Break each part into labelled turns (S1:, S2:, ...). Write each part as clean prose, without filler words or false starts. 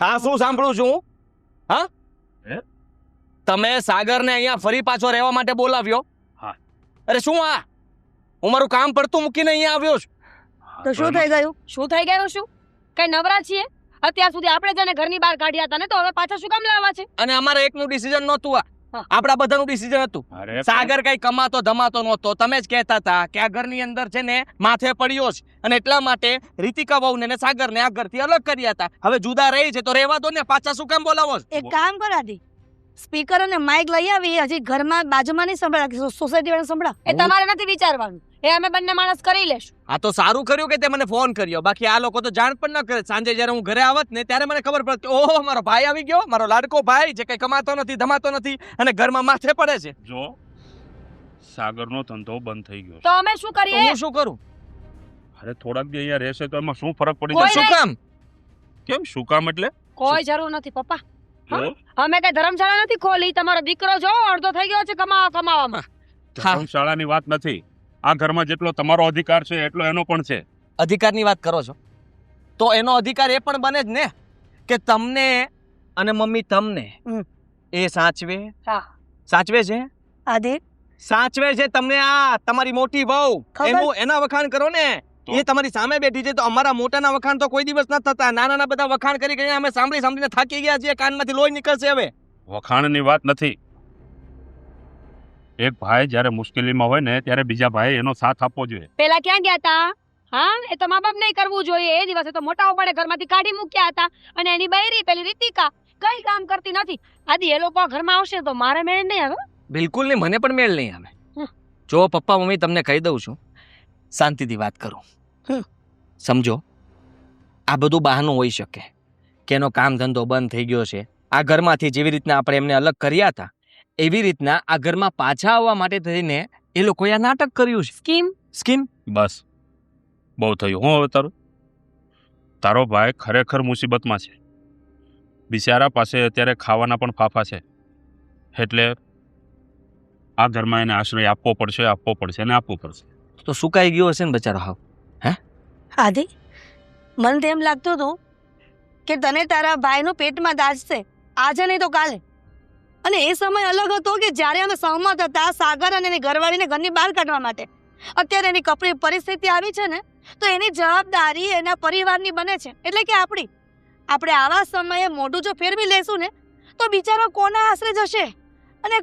S1: હા શું સાંભળું છું હું? હા
S2: હે?
S1: તમે સાગરને અહીંયા ફરી પાછો રહેવા માટે બોલાવ્યો?
S2: હા.
S1: અરે શું આ? હું મારું કામ પડતું મૂકીને અહીંયા આવ્યો છું.
S3: તો શું થઈ ગયું?
S4: શું થઈ ગયું? શું કઈ નવરા છીએ? અત્યાર સુધી આપણે જેને ઘરની બહાર કાઢ્યા હતા ને, તો હવે પાછા શું કામ લાવવા છે?
S1: અને અમારે એકનું ડિસિઝન નહોતું આ.
S4: હા.
S1: આપણા બધાનું ડિસિઝન હતું.
S2: અરે
S1: સાગર કઈ કમાતો ધમાતો નહોતો. તમે જ કહેતા હતા કે આ ઘરની અંદર છે ને માથે પડ્યો છે અને એટલા માટે રીતિકા વહુને ને સાગરને આ ઘરથી અલગ કર્યા હતા. હવે જુદા રહી છે તો રહેવા દો ને, પાછા શું કામ બોલાવો છો?
S3: એક કામ કર આદિ, સ્પીકર અને માઇક લઈ આવી. હજી ઘરમાં બાજુમાં નહીં સંભળા, સોસાયટી વાળા સંભળા.
S4: એ તમારે નથી વિચારવાનું, એ અમે બંને માણસ કરી લેશું.
S1: આ તો સારું કર્યું કે તે મને ફોન કર્યો. બાકી આ લોકો તો જાણ પણ ન કરે. સાંજે જ્યારે હું ઘરે આવત ને ત્યારે મને ખબર પડતી, ઓહો મારો ભાઈ આવી ગયો, મારો લાડકો ભાઈ જે કઈ કમાતો નથી ધમાતો નથી અને ઘરમાં માથે પડે છે.
S2: જો સાગરનો ધંધો બંધ થઈ ગયો
S4: તો અમે શું
S1: તો
S4: કરીએ?
S1: હું શું કરું?
S2: છે. અરે થોડાક દી અહીંયા રહેશે તો એમાં શું ફરક પડી
S4: કોઈ
S2: જશે?
S1: શું કામ?
S2: કેમ શું કામ એટલે?
S4: કોઈ જરૂર નથી પપ્પા.
S2: જો
S4: અમે કઈ ધર્મશાળા નથી ખોલી. તમારો દીકરો જો અડધો થઈ ગયો છે કમાવામાં.
S2: ધર્મશાળાની વાત નથી. આ ઘરમાં જેટલો તમારો અધિકાર છે એટલો એનો પણ છે.
S1: અધિકારની વાત કરો છો તો એનો અધિકાર એ પણ બને જ ને કે તમને અને મમ્મી તમને એ સાચવે.
S4: હા.
S1: સાચવે છે,
S3: આદિ,
S1: સાચવે છે તમને. આ તમારી મોટી વહુ,
S3: ખબર-
S1: એના વખાણ કરો ને.
S2: તો?
S1: એ તમારી સામે બેઠી છે તો અમારા મોટાના વખાણ તો કોઈ દિવસ ન થતા. નાના બધા વખાણ કરી કરીને અમે સાંભળીને થાકી ગયા છીએ. કાનમાંથી લોહી નીકળશે હવે.
S2: વખાણની વાત નથી. એક ભાઈ જ્યારે મુશ્કેલીમાં હોય ને ત્યારે બીજા ભાઈ એનો સાથ આપવો જોઈએ.
S4: પેલા ક્યાં ગયા હતા? હા, એ તો મા બાપ નહીં કરવું જોઈએ. એ દિવસે તો મોટા ઉપાડે ઘરમાંથી કાઢી મૂક્યા હતા. અને એની બૈરી પેલી રીતિકા કઈ કામ કરતી નથી. આદિ એ લોકો ઘરમાં આવશે તો મારે મેળ નહીં આવે.
S1: બિલકુલ નહીં, મને પણ મેળ નહીં આવે.
S4: હમ.
S1: જો પપ્પા મમ્મી તમને કહી દઉં છું, શાંતિથી વાત કરું. સમજો, આ બધું બહાનું હોઈ શકે કે એનો કામ ધંધો બંધ થઈ ગયો છે. આ ઘરમાંથી જેવી રીતના આપણે એમને અલગ કર્યા હતા એવી રીતના આ ઘરમાં પાછા આવવા માટે થઈને એ લોકોએ આ નાટક કર્યું છે. સ્કીમ.
S2: બસ બહુ થયું. હું હવે તારો ભાઈ ખરેખર મુસીબતમાં છે. બિચારા પાસે અત્યારે ખાવાના પણ ફાફા છે. એટલે આ ઘરમાં એને આશ્રય આપવો પડશે અને આપવો પડશે.
S1: તો સુકાઈ ગયો હશે ને બચારો. હાવ
S3: આદિ, મને તો એમ લાગતું હતું કે તને તારા ભાઈનું પેટમાં દાજશે, આજે નહીં તો કાલે. અને એ સમય અલગ હતો કે જ્યારે અમે સહમત હતા સાગર અને એની ઘરવાળીને ઘરની બહાર કાઢવા માટે. અત્યારે એની કપરી પરિસ્થિતિ આવી છે ને તો એની જવાબદારી એના પરિવારની બને છે, એટલે કે આપણી. આપણે આવા સમયે મોઢું જો ફેરવી લેશું ને તો બિચારો કોના આશરે જશે? અને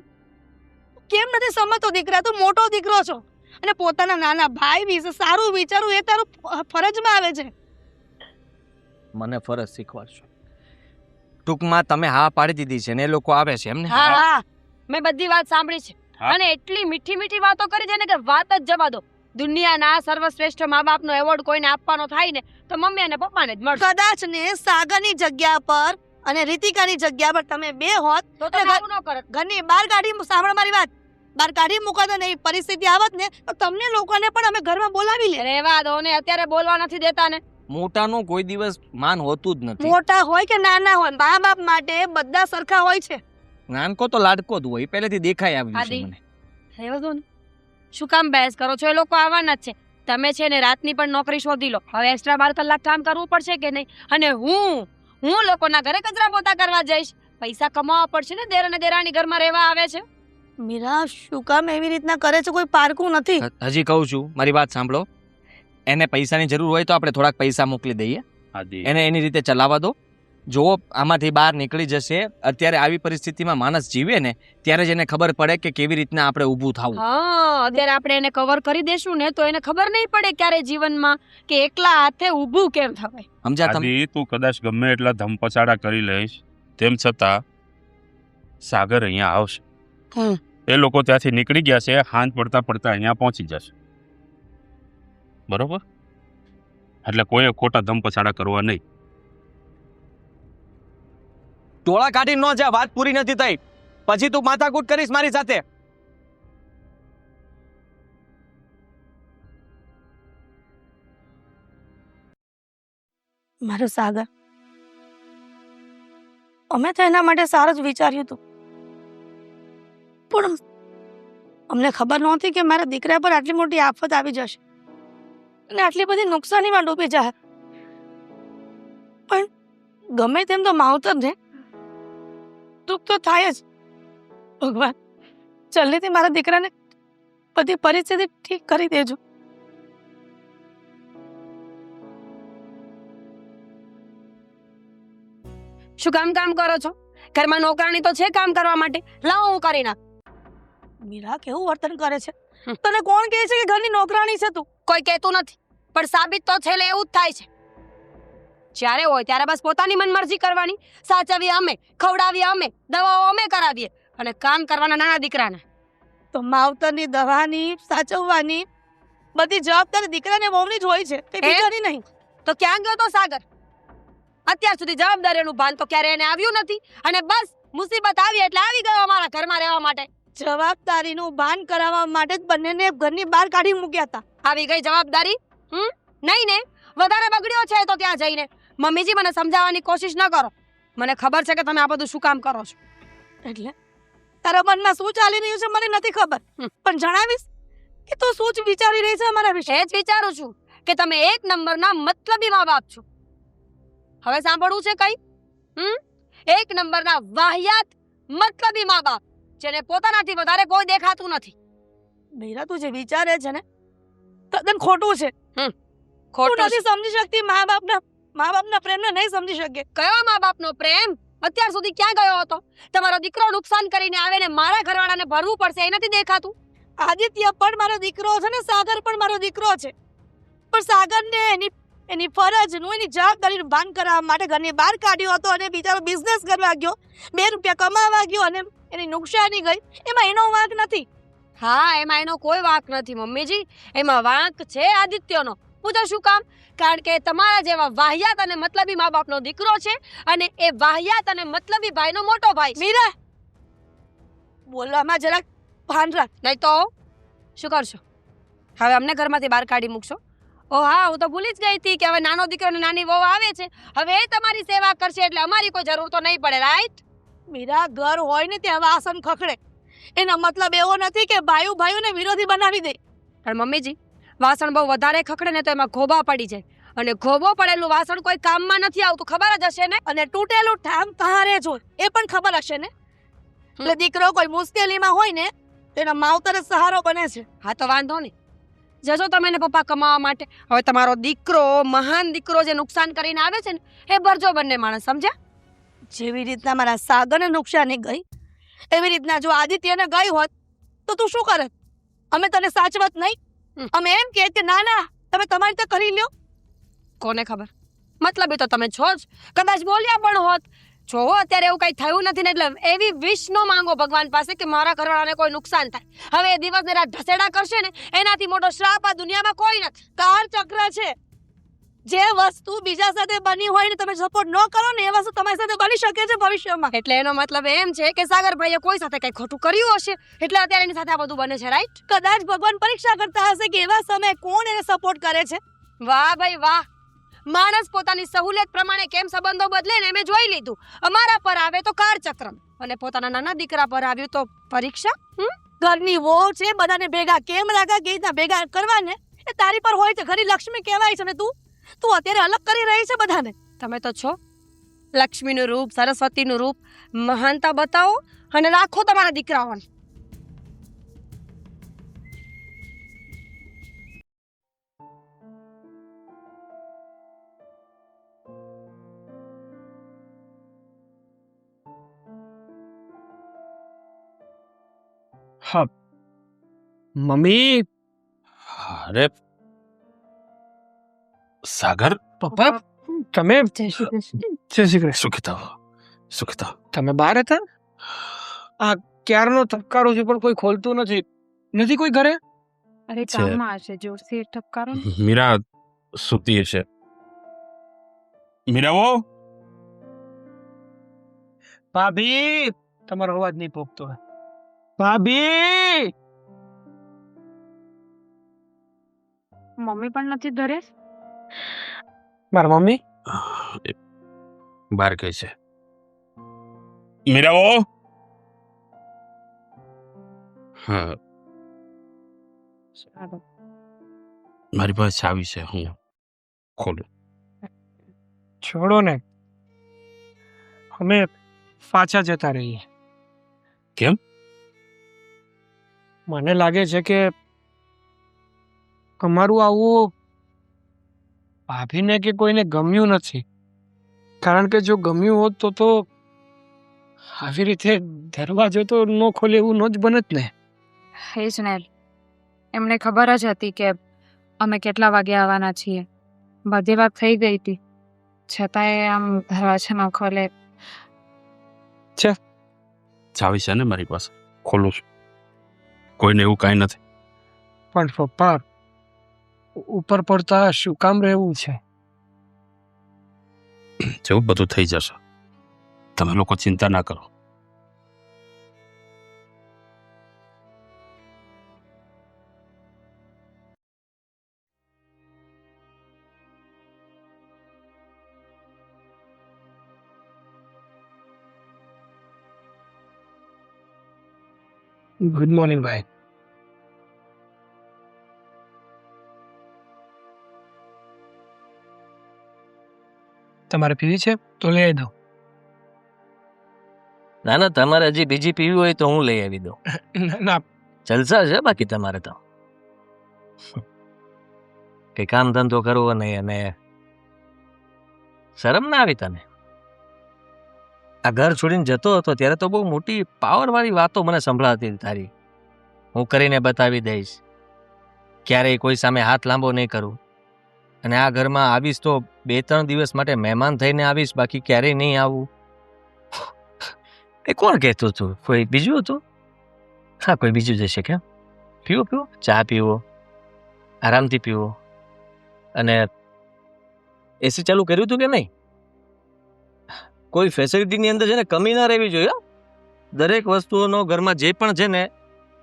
S3: કેમ નથી સમજતો દીકરા? તું મોટો દીકરો છો અને પોતાના નાના ભાઈ વિશે સારું વિચારવું એ તારું ફરજમાં આવે છે.
S1: મને ફરજ શીખવાડશો. ટૂંકમાં તમે હા પાડી દીધી છે ને એ લોકો આવે છે એમને?
S4: હા હા, મેં બધી વાત સાંભળી છે.
S2: હા.
S4: અને એટલી મીઠી મીઠી વાતો કરી છે ને કે વાત જ જવા દો. દુનિયાના સર્વશ્રેષ્ઠ મા બાપનો એવોર્ડ કોઈને આપવાનો થાય ને તો મમ્મી અને પપ્પાને જ મળશે.
S3: કદાચ ને સાગરની જગ્યા પર અને રીતિકાની જગ્યા પર તમે બે હોત
S4: તો
S3: અને
S4: આવું ન કરત.
S3: ઘરની બહાર કાઢી, સાંભળ મારી વાત, બહાર કાઢી મૂકત અને એવી પરિસ્થિતિ આવત ને તો તમને લોકોને પણ અમે ઘરમાં બોલાવી લે.
S4: રહેવા દો ને, અત્યારે બોલવા નથી દેતા ને.
S1: મોટાનું કોઈ દિવસ માન હોતું જ નથી.
S3: મોટા હોય કે નાના હોય, મા બાપ માટે બધા સરખા હોય છે.
S1: નાનકો તો લાડકો જ હોય, પહેલેથી દેખાઈ આવ્યું છે
S4: આદિ.
S1: મને.
S4: રહેવા દો ને. શું કામ બહેસ કરો છો? એ લોકો આવવાના જ છે. તમે છે ને રાતની પણ નોકરી શોધી લો. હવે એક્સ્ટ્રા 12 કલાક કામ કરવું પડશે કે નહીં? અને હું લોકોના ઘરે કચરા પોતા કરવા જઈશ. પૈસા કમાવા પડશે ને. દેર અને દેરાણી ઘરમાં રહેવા આવે છે.
S3: મીરા, શું કામ એવી રીતના કરે છે? કોઈ પારકું નથી.
S1: હજી કહું છું, મારી વાત સાંભળો. એને પૈસાની જરૂર હોય તો આપણે થોડાક પૈસા મોકલી દઈએ,
S2: આદિ
S1: એને એની રીતે ચલાવવા દો. જો આમાંથી બહાર નીકળી જશે, અત્યારે આવી પરિસ્થિતિમાં માણસ જીવે ને ત્યારે જ એને ખબર પડે કે કેવી રીતના આપણે ઊભું થવું.
S4: હા, અત્યારે આપણે એને કવર કરી દેશું ને તો એને ખબર નહીં પડે ક્યારે જીવનમાં કે એકલા હાથે ઊભું કેમ થવાય.
S1: સમજ્યા તમે?
S2: આદિ તું કદાચ ગમે એટલા ધમપછાડા કરી લઈશ તેમ છતાં સાગર અહીંયા આવશે.
S3: હમ.
S2: એ લોકો ત્યાંથી નીકળી ગયા છે. હાંજ પડતા પડતા અહીંયા પહોંચી જશે. બરોબર? એટલે કોઈ ખોટા ધમપછાડા કરવા નહીં.
S1: ટોળા કાઢી ન જા, વાત પૂરી નથી થઈ. પછી તું માથાકૂટ કરીશ મારી સાથે.
S3: મારો સાગર, અમે તો એના માટે સારું જ વિચાર્યું હતું, પણ અમને ખબર નહોતી કે મારા દીકરા પર આટલી મોટી આફત આવી જશે અને આટલી બધી નુકસાનીમાં ડૂબી જાય. પણ ગમે તેમ તો માવતર ને દુઃખ તો થાય જ. ભગવાન જલ્દીથી મારા દીકરાને બધી પરિસ્થિતિ ઠીક કરી દેજો.
S4: શું કામ કરો છો? ઘરમાં નોકરાણી તો છે કામ કરવા માટે. લાવો હું કરી નાખ.
S3: મીરા કેવું વર્તન કરે છે? તને કોણ કહે છે કે ઘરની નોકરાણી છે તું?
S4: કોઈ કહેતું નથી, પણ સાબિત તો છેલ્લે એવું જ થાય છે. જ્યારે હોય ત્યારે બસ પોતાની મનમરજી કરવાની. સાચવીએ અમે, ખવડાવીએ અમે, દવાઓ અમે કરાવીએ, અને કામ કરવાના નાના દીકરાને.
S3: તો માવતરની દવાની સાચવવાની બધી જવાબદારી દીકરાને વહુની જ હોય છે, તે બીજાની નહીં.
S4: તો ક્યાં ગયો તો સાગર? અત્યાર સુધી જવાબદારીનું ભાન તો ક્યારે એને આવ્યું નથી, અને બસ મુસીબત આવી એટલે આવી ગયો અમારા ઘરમાં રહેવા માટે.
S3: જવાબદારીનું ભાન કરાવવા માટે જ બંનેને ઘરની બહાર કાઢી મૂક્યા હતા.
S4: આવી ગઈ જવાબદારી? નહીં ને, વધારે બગડ્યો છે તો ત્યાં જઈને. મમ્મીજી, મને સમજાવવાની કોશિશ ન કરો. મને ખબર છે કે તમે આ બધું શું કામ કરો છો.
S3: એટલે તારા મનમાં શું ચાલી રહ્યું છે મને નથી ખબર, પણ જણાવીશ કે તું શું જ વિચારી રહી છે અમારા વિશે?
S4: એ જ વિચારું છું કે તમે એક નંબરના મતલબી મા બાપ છો. હવે સાંભળવું છે કઈ? એક નંબરના વાહિયાત મતલબી મા બાપ, જેને પોતાનાથી વધારે કોઈ દેખાતું નથી.
S3: મીરા, તું જે વિચારે છે ને તદ્દન ખોટું છે. તું
S4: ખોટું
S3: નથી સમજી શકતી મા બાપના પ્રેમને નહીં સમજી શકે.
S4: કયો મા બાપનો પ્રેમ? અત્યાર સુધી ક્યાં ગયો હતો? તમારો દીકરો નુકસાન કરીને આવે ને મારા ઘરવાળાને ભરવું પડશે એ નથી દેખાતું?
S3: આદિત્ય પણ મારો દીકરો છે ને સાગર પણ મારો દીકરો છે, પણ સાગરને એની ફરજનું, એની જવાબદારીનું ભાન કરાવવા માટે ઘરની બહાર કાઢ્યો હતો, અને બિચારો બિઝનેસ કરવા ગયો, 2 રૂપિયા કમાવા ગયો, અને એની નુકસાની ગઈ. એમાં એનો વાંક નથી.
S4: હા, એમાં એનો કોઈ વાંક નથી મમ્મીજી. એમાં વાંક છે આદિત્યનો. પૂછો શું કામ? કારણ કે તમારા જેવા વાહિયાત અને મતલબી મા બાપનો દીકરો છે, અને એ વાહિયાત અને મતલબી ભાઈનો મોટો ભાઈ છે.
S3: મીરા, બોલવામાં જરાક ભાન રાખ.
S4: નહીં તો શું કરશો? હવે અમને ઘરમાંથી બહાર કાઢી મૂકશો? ઓ હા, હું તો ભૂલી જ ગઈ હતી કે હવે નાનો દીકરો ને નાની વહુ આવે છે. હવે એ તમારી સેવા કરશે એટલે અમારી કોઈ જરૂર તો નહીં પડે, રાઈટ?
S3: મીરા, ઘર હોય ને ત્યાં વાસણ ખખડે. એનો મતલબ એવો નથી કે ભાઈઓને વિરોધી બનાવી દે.
S4: પણ મમ્મીજી, વાસણ બહુ વધારે ખખડે ને તો એમાં ઘોબા પડી જાય, અને ઘોબો પડેલું વાસણ કોઈ કામમાં નથી આવતું, ખબર જ હશે ને?
S3: અને તૂટેલું ઠામ કહારે જ હોય એ પણ ખબર હશે ને? એટલે દીકરો કોઈ મુશ્કેલીમાં હોય ને તેના માવતર જ સહારો બને છે.
S4: હા તો વાંધો નહીં, જજો તમે ને પપ્પા કમાવા માટે. હવે તમારો દીકરો, મહાન દીકરો જે નુકસાન કરીને આવે છે ને, એ ભરજો બંને માણસ, સમજ્યા?
S3: જેવી રીતના મારા સાગરને નુકસાની ગઈ, એવી રીતના જો આદિત્યને ગઈ હોત તો તું શું કરત? અમે તને સાચવત નહીં? અમે એમ કહેત કે ના ના, તમે તમારી રીતે કરી લ્યો.
S4: કોને ખબર, મતલબ એ તો તમે છો જ. કદાચ બોલ્યા પણ હોત. જો અત્યારે એવું કઈ થયું નથી ને, એટલે એવી વિશ નો માંગો ભગવાન પાસે કે મારા ઘરવાળાને કોઈ નુકસાન થાય. હવે એ દિવસ ને રાત ઢસેડા કરશે ને, એનાથી મોટો શ્રાપ આ દુનિયામાં કોઈ નથી.
S3: કાળ ચક્ર છે. જે વસ્તુ બીજા સાથે બની હોય ને તમે સપોર્ટ ન કરો ને, એ વસ્તુ તમારી સાથે બની શકે છે ભવિષ્યમાં.
S4: એટલે એનો મતલબ એમ છે કે સાગરભાઈએ કોઈ સાથે કઈ ખોટું કર્યું હશે, એટલે અત્યારે એની સાથે આ બધું બને છે, રાઈટ?
S3: કદાચ ભગવાન પરીક્ષા કરતા હશે કે એવા સમયે કોણ એને સપોર્ટ કરે છે.
S4: વાહ ભાઈ વાહ, માણસ પોતાની સહુલિયત પ્રમાણે કેમ સંબંધો બદલે ને મેં જોઈ લીધું. અમારા પર આવે તો કાળચક્રમ, અને પોતાના નાના દીકરા પર આવ્યું તો પરીક્ષા.
S3: ઘરની વહુ છે, બધાને ભેગા કેમ રાખા, કેવી રીતના ભેગા કરવા ને, એ તારી પર હોય છે. ઘરની લક્ષ્મી કહેવાય છે ને તું અત્યારે અલગ કરી રહી છે બધાને.
S4: તમે તો છો લક્ષ્મીનું રૂપ, સરસ્વતીનું રૂપ. મહાનતા બતાવો અને રાખો તમારા દીકરાઓને.
S1: હા મમ્મી.
S2: અરે સાગર,
S1: પપ્પા, તમે
S4: જય શ્રી કૃષ્ણ.
S1: જય શ્રી કૃષ્ણ.
S2: સુખિતા
S1: તમે બહાર હતા? આ ક્યારનો ધબકારો છે પણ કોઈ ખોલતું નથી કોઈ ઘરે?
S5: અરે
S2: છે.
S5: કામમાં હશે, જોરથી ઠપકારો ને.
S2: મીરા સૂતી હશે. મીરાઓ,
S1: ભાભી, તમારો અવાજ નહીં પોગતો. ભાભી,
S5: મમ્મી પણ નથી ઘરે.
S1: મારા મમ્મી
S2: બહાર ગઈ છે. મીરાઓ, હા મારી પાસે ચાવી છે, હું ખોલું.
S1: છોડો ને,
S6: અમે પાછા જતા રહીએ.
S2: કેમ?
S6: મને લાગે છે કે અમારું આવું ભાભીને કે કોઈને ગમ્યું નથી. કારણ કે જો ગમ્યું હોત તો આવી રીતે દરવાજો તો ન ખોલે એવું ન જ બનત ને.
S5: એ જ ને, એમને ખબર જ હતી કે અમે કેટલા વાગે આવવાના છીએ. બધી વાત થઈ ગઈ હતી, છતાંય આમ દરવાજા ન ખોલે.
S2: ચાવી છે ને મારી પાસે, ખોલું છું. કોઈને એવું કાંઈ નથી.
S6: પણ પપ્પા, ઉપર પડતા શું કામ રહેવું છે?
S2: જેવું બધું થઈ જશે, તમે લોકો ચિંતા ના કરો.
S6: ગુડ મોર્નિંગ ભાઈ. તમારે પીવી છે તો લઈ દો.
S1: ના ના, તમારે હજી બીજી પીવી હોય તો હું લઈ આવી દઉં.
S6: ના,
S1: જલસા છે બાકી તમારે તો. કઈ કામ ધંધો કરવો નહીં અને શરમ ના આવી તને? આ ઘર છોડીને જતો હતો ત્યારે તો બહુ મોટી પાવર વાળી વાતો મને સંભળાતી હતી તારી. હું કરીને બતાવી દઈશ, ક્યારેય કોઈ સામે હાથ લાંબો નહીં કરું, અને આ ઘરમાં આવીશ તો 2-3 દિવસ માટે મહેમાન થઈને આવીશ, બાકી ક્યારેય નહીં આવું. એ કોણ કહેતું હતું? કોઈ બીજું હતું? હા, કોઈ બીજું જશે. કેમ? પીવો પીવો, ચા પીવો, આરામથી પીવો. અને એસી ચાલુ કર્યું હતું કે નહીં? કોઈ ફેસિલિટીની અંદર છે ને કમી ના રહેવી જોઈએ. દરેક વસ્તુઓનો ઘરમાં જે પણ છે ને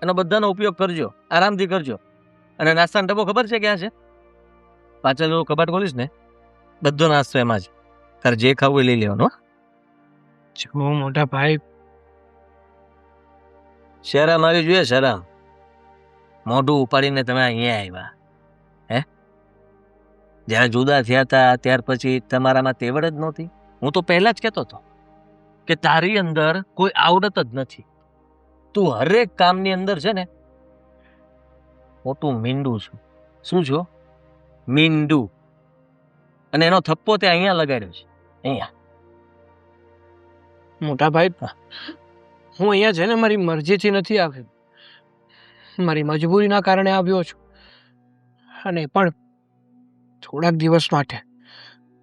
S1: એનો બધાનો ઉપયોગ કરજો, આરામથી કરજો. અને નાસ્તાનો ડબ્બો ખબર છે ક્યાં છે? પાછળ કબાટ ખોલીશ ને, બધો નાસ્તો એમાં જ. તારે જે ખાવું એ લઈ લેવાનું.
S6: જો મોટા ભાઈ,
S1: શરમ આવી જોઈએ, શરમ. મોઢું ઉપાડીને તમે અહીંયા આવ્યા. હે? જ્યારે જુદા થયા હતા ત્યાર પછી તમારામાં તેવડ જ નહોતી. હું તો પહેલા જ કહેતો હતો કે તારી અંદર કોઈ આવડત જ નથી. તું હરેક કામની અંદર છે ને મોટું મીંડું છું. શું છો? મીંડું. અને એનો થપ્પો તે અહીંયા લગાડ્યો છે, અહીંયા.
S6: મોટા ભાઈ, હું અહીંયા છે ને મારી મરજીથી નથી આવ્યો, મારી મજબૂરીના કારણે આવ્યો છું. અને એ પણ થોડાક દિવસ માટે.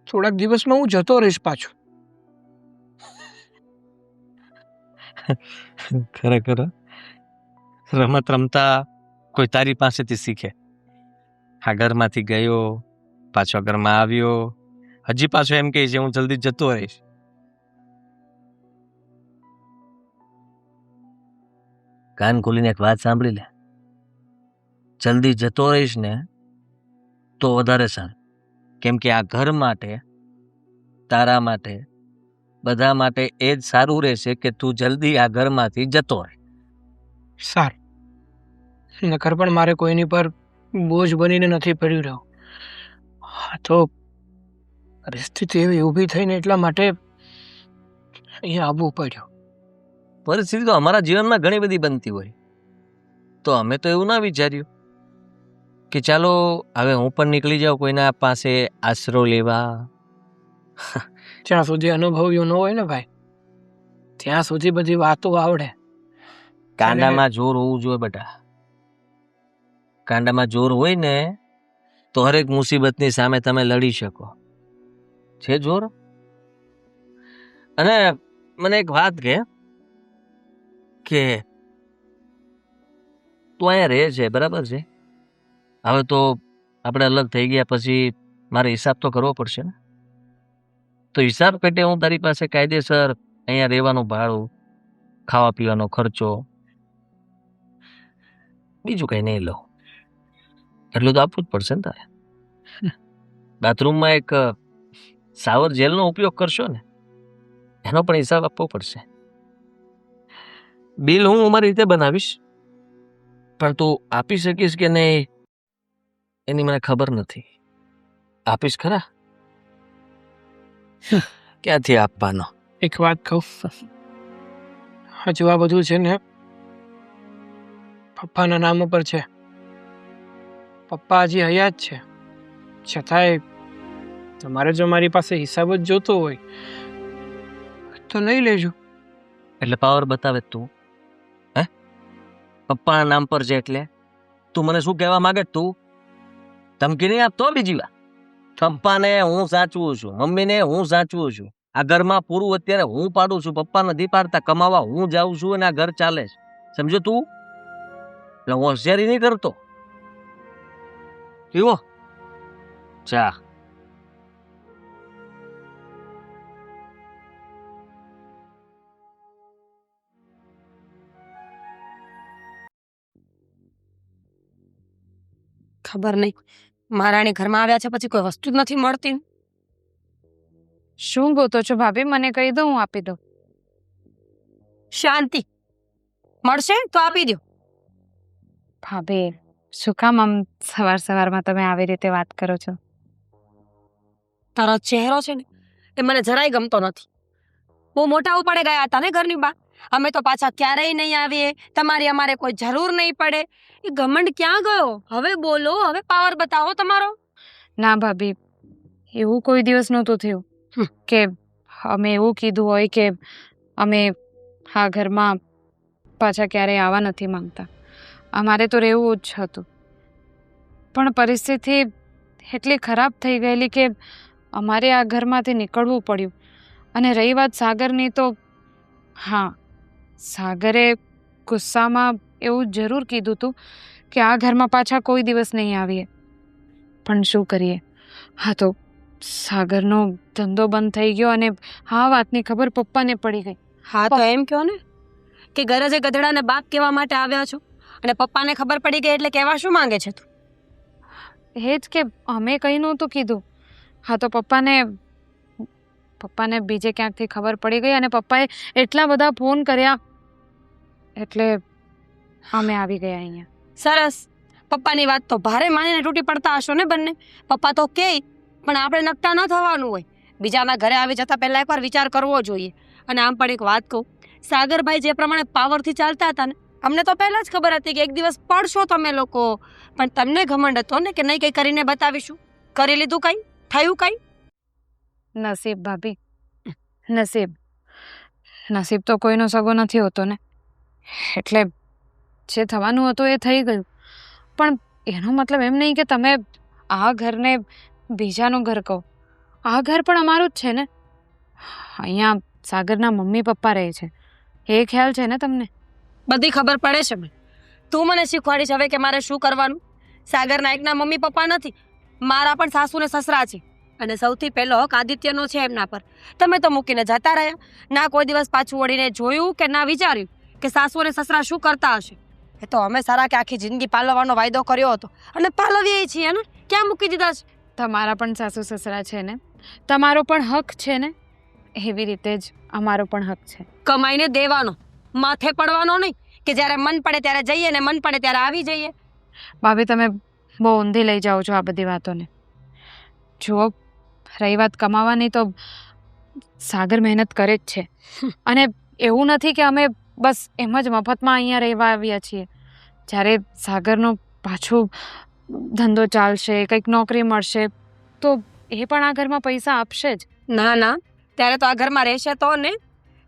S6: થોડાક દિવસમાં હું જતો રહીશ પાછો.
S1: ખરેખર રમત રમતા કોઈ તારી પાસેથી શીખે. આ ઘરમાંથી ગયો, પાછો ઘરમાં આવ્યો, હજી પાછો એમ કહે છે હું જલ્દી જતો રહીશ. કાન ખોલીને એક વાત સાંભળી લે. જલ્દી જતો રહીશ ને તો વધારે સારું. કેમ કે આ ઘર માટે, તારા માટે, બધા માટે એ જ સારું રહેશે કે તું જલ્દી આ ઘરમાંથી જતો રહે.
S6: સારું, નકર પણ મારે કોઈની પર બોજ બનીને નથી પડ્યું રહ્યો. હા, તો પરિસ્થિતિ એવી ઊભી થઈને એટલા માટે અહીંયા આવવું પડ્યું.
S1: પરિસ્થિતિ તો અમારા જીવનમાં ઘણી બધી બનતી હોય, તો અમે તો એવું ના વિચાર્યું કે ચાલો હવે હું પણ નીકળી જાઉં કોઈના પાસે આશરો લેવા.
S6: જ્યાં સુધી અનુભવ્યું ન હોય ને ભાઈ, ત્યાં સુધી બધી વાતો આવડે.
S1: કાંડામાં જોર હોવું જોઈએ બેટા. કાંડામાં જોર હોય ને તો હરેક મુસીબતની સામે તમે લડી શકો. છે જોર? અને મને એક વાત કે તું અહીંયા રહે છે, બરાબર છે? હવે તો આપણે અલગ થઈ ગયા પછી મારે હિસાબ તો કરવો પડશે ને. તો હિસાબ પેટે હું તારી પાસે કાયદેસર અહીંયા રહેવાનું ભાડું, ખાવા પીવાનો ખર્ચો, બીજું કંઈ નહીં લઉં. એટલું તો આપવું જ પડશે ને તારે. બાથરૂમમાં એક શાવર જેલનો ઉપયોગ કરશો ને, એનો પણ હિસાબ આપવો પડશે. બિલ હું મારી રીતે બનાવીશ, પણ તું આપી શકીશ કે નહીં એની મને ખબર નથી. આપીશ ખરા? ક્યાંથી આપવાનો?
S6: એક વાત કહું, હજુ આ બધું છે ને પપ્પાના નામ ઉપર છે. પપ્પા હજી હયાત છે, છતાંય તમારે જો મારી પાસે હિસાબ જ જોતો હોય તો લઈ લેજો.
S1: એટલે પાવર બતાવે તું? હે? પપ્પાના નામ પર છે એટલે તું મને શું કહેવા માંગે છે? તું ધમકી નહીં આપતો બીજી વાર. પપ્પાને હું સાચવું છું, મમ્મીને હું સાચવું છું. આ ઘરમાં પૂરું અત્યારે હું પાડું છું, પપ્પા નથી પાડતા. કમાવા હું જાઉં છું અને આ ઘર ચાલે છે. સમજો તું? એટલે હું હોશિયારી નહીં કરતો. પીવો ચા.
S4: ખબર નહીં મહારાણી ઘરમાં આવ્યા છે પછી કોઈ વસ્તુ જ નથી મળતી.
S5: શું ગોતો છો ભાભી? મને કહી દો, હું આપી દઉં.
S4: શાંતિ મળશે તો આપી દો.
S5: ભાભી, શું કામ આમ સવારમાં તમે આવી રીતે વાત કરો છો?
S4: તારો ચહેરો છે ને એ મને જરાય ગમતો નથી. બહુ મોટા ઉપાડે ગયા હતા ને ઘરની બા. અમે તો પાછા ક્યારેય નહીં આવીએ, તમારી અમારે કોઈ જરૂર નહીં પડે. એ ઘમંડ ક્યાં ગયો? હવે બોલો, હવે પાવર બતાવો તમારો.
S5: ના ભાભી, એવું કોઈ દિવસ નહોતું થયું કે અમે એવું કીધું હોય કે અમે આ ઘરમાં પાછા ક્યારેય આવવા નથી માંગતા. અમારે તો રહેવું જ હતું, પણ પરિસ્થિતિ એટલી ખરાબ થઈ ગયેલી કે અમારે આ ઘરમાંથી નીકળવું પડ્યું. અને રહી વાત સાગરની, તો હા, સાગરે ગુસ્સામાં એવું જરૂર કીધું હતું કે આ ઘરમાં પાછા કોઈ દિવસ નહીં આવીએ. પણ શું કરીએ, હા તો સાગરનો ધંધો બંધ થઈ ગયો અને આ વાતની ખબર પપ્પાને પડી ગઈ.
S4: હા તો એમ કહો ને કે ગરજે ગધેડાને બાપ કહેવા માટે આવ્યા છો અને પપ્પાને ખબર પડી ગઈ એટલે કહેવા શું માંગે છે તું?
S5: એ જ કે અમે કંઈ નહોતું કીધું. હા તો પપ્પાને બીજે ક્યાંકથી ખબર પડી ગઈ અને પપ્પાએ એટલા બધા ફોન કર્યા એટલે અમે આવી ગયા અહીંયા.
S4: સરસ, પપ્પાની વાત તો ભારે માનીને તૂટી પડતા હશો ને બંને. પપ્પા તો કે પણ આપણે નકટા ન થવાનું હોય. બીજાના ઘરે આવી જતા પહેલા એકવાર વિચાર કરવો જોઈએ. અને આમ પણ એક વાત કહું, સાગરભાઈ જે પ્રમાણે પાવરથી ચાલતા હતા ને, અમને તો પહેલા જ ખબર હતી કે એક દિવસ પડશો તમે લોકો. પણ તમને ઘમંડ હતો ને કે નહીં કંઈ કરીને બતાવીશું. કરી લીધું કંઈ? થયું કંઈ?
S5: નસીબ ભાભી, નસીબ તો કોઈનો સગો નથી હોતો ને. એટલે જે થવાનું હતું એ થઈ ગયું. પણ એનો મતલબ એમ નહીં કે તમે આ ઘરને બીજાનું ઘર કહો. આ ઘર પણ અમારું જ છે ને. અહીંયા સાગરના મમ્મી પપ્પા રહે છે, એ ખ્યાલ છે ને તમને?
S4: બધી ખબર પડે છે મને. તું મને શીખવાડીશ હવે કે મારે શું કરવાનું. સાગરના એકના મમ્મી પપ્પા નથી, મારા પણ સાસુ ને સસરા છે. અને સૌથી પહેલો હક આદિત્યનો છે એમના પર. તમે તો મૂકીને જતા રહ્યા. ના કોઈ દિવસ પાછું વળીને જોયું કે ના વિચાર્યું કે સાસુ અને સસરા શું કરતા હશે. એ તો અમે સારા કે આખી જિંદગી પાલવવાનો વાયદો કર્યો હતો અને પાલવીએ છીએ ને. ક્યાં મૂકી દીધા છે?
S5: તમારા પણ સાસુ સસરા છે ને, તમારો પણ હક છે ને, એવી રીતે જ અમારો પણ હક છે.
S4: કમાઈને દેવાનો, માથે પડવાનો નહીં કે જ્યારે મન પડે ત્યારે જઈએ ને મન પડે ત્યારે આવી જઈએ.
S5: ભાભી, તમે બહુ ઊંધી લઈ જાઓ છો આ બધી વાતોને. જુઓ, રહી વાત કમાવાની, તો સાગર મહેનત કરે જ છે. અને એવું નથી કે અમે બસ એમ જ મફતમાં અહીંયા રહેવા આવ્યા છીએ. જ્યારે સાગરનો પાછું ધંધો ચાલશે, કંઈક નોકરી મળશે, તો એ પણ આ ઘરમાં પૈસા આપશે જ.
S4: ના ના, ત્યારે તો આ ઘરમાં રહેશે તો ને.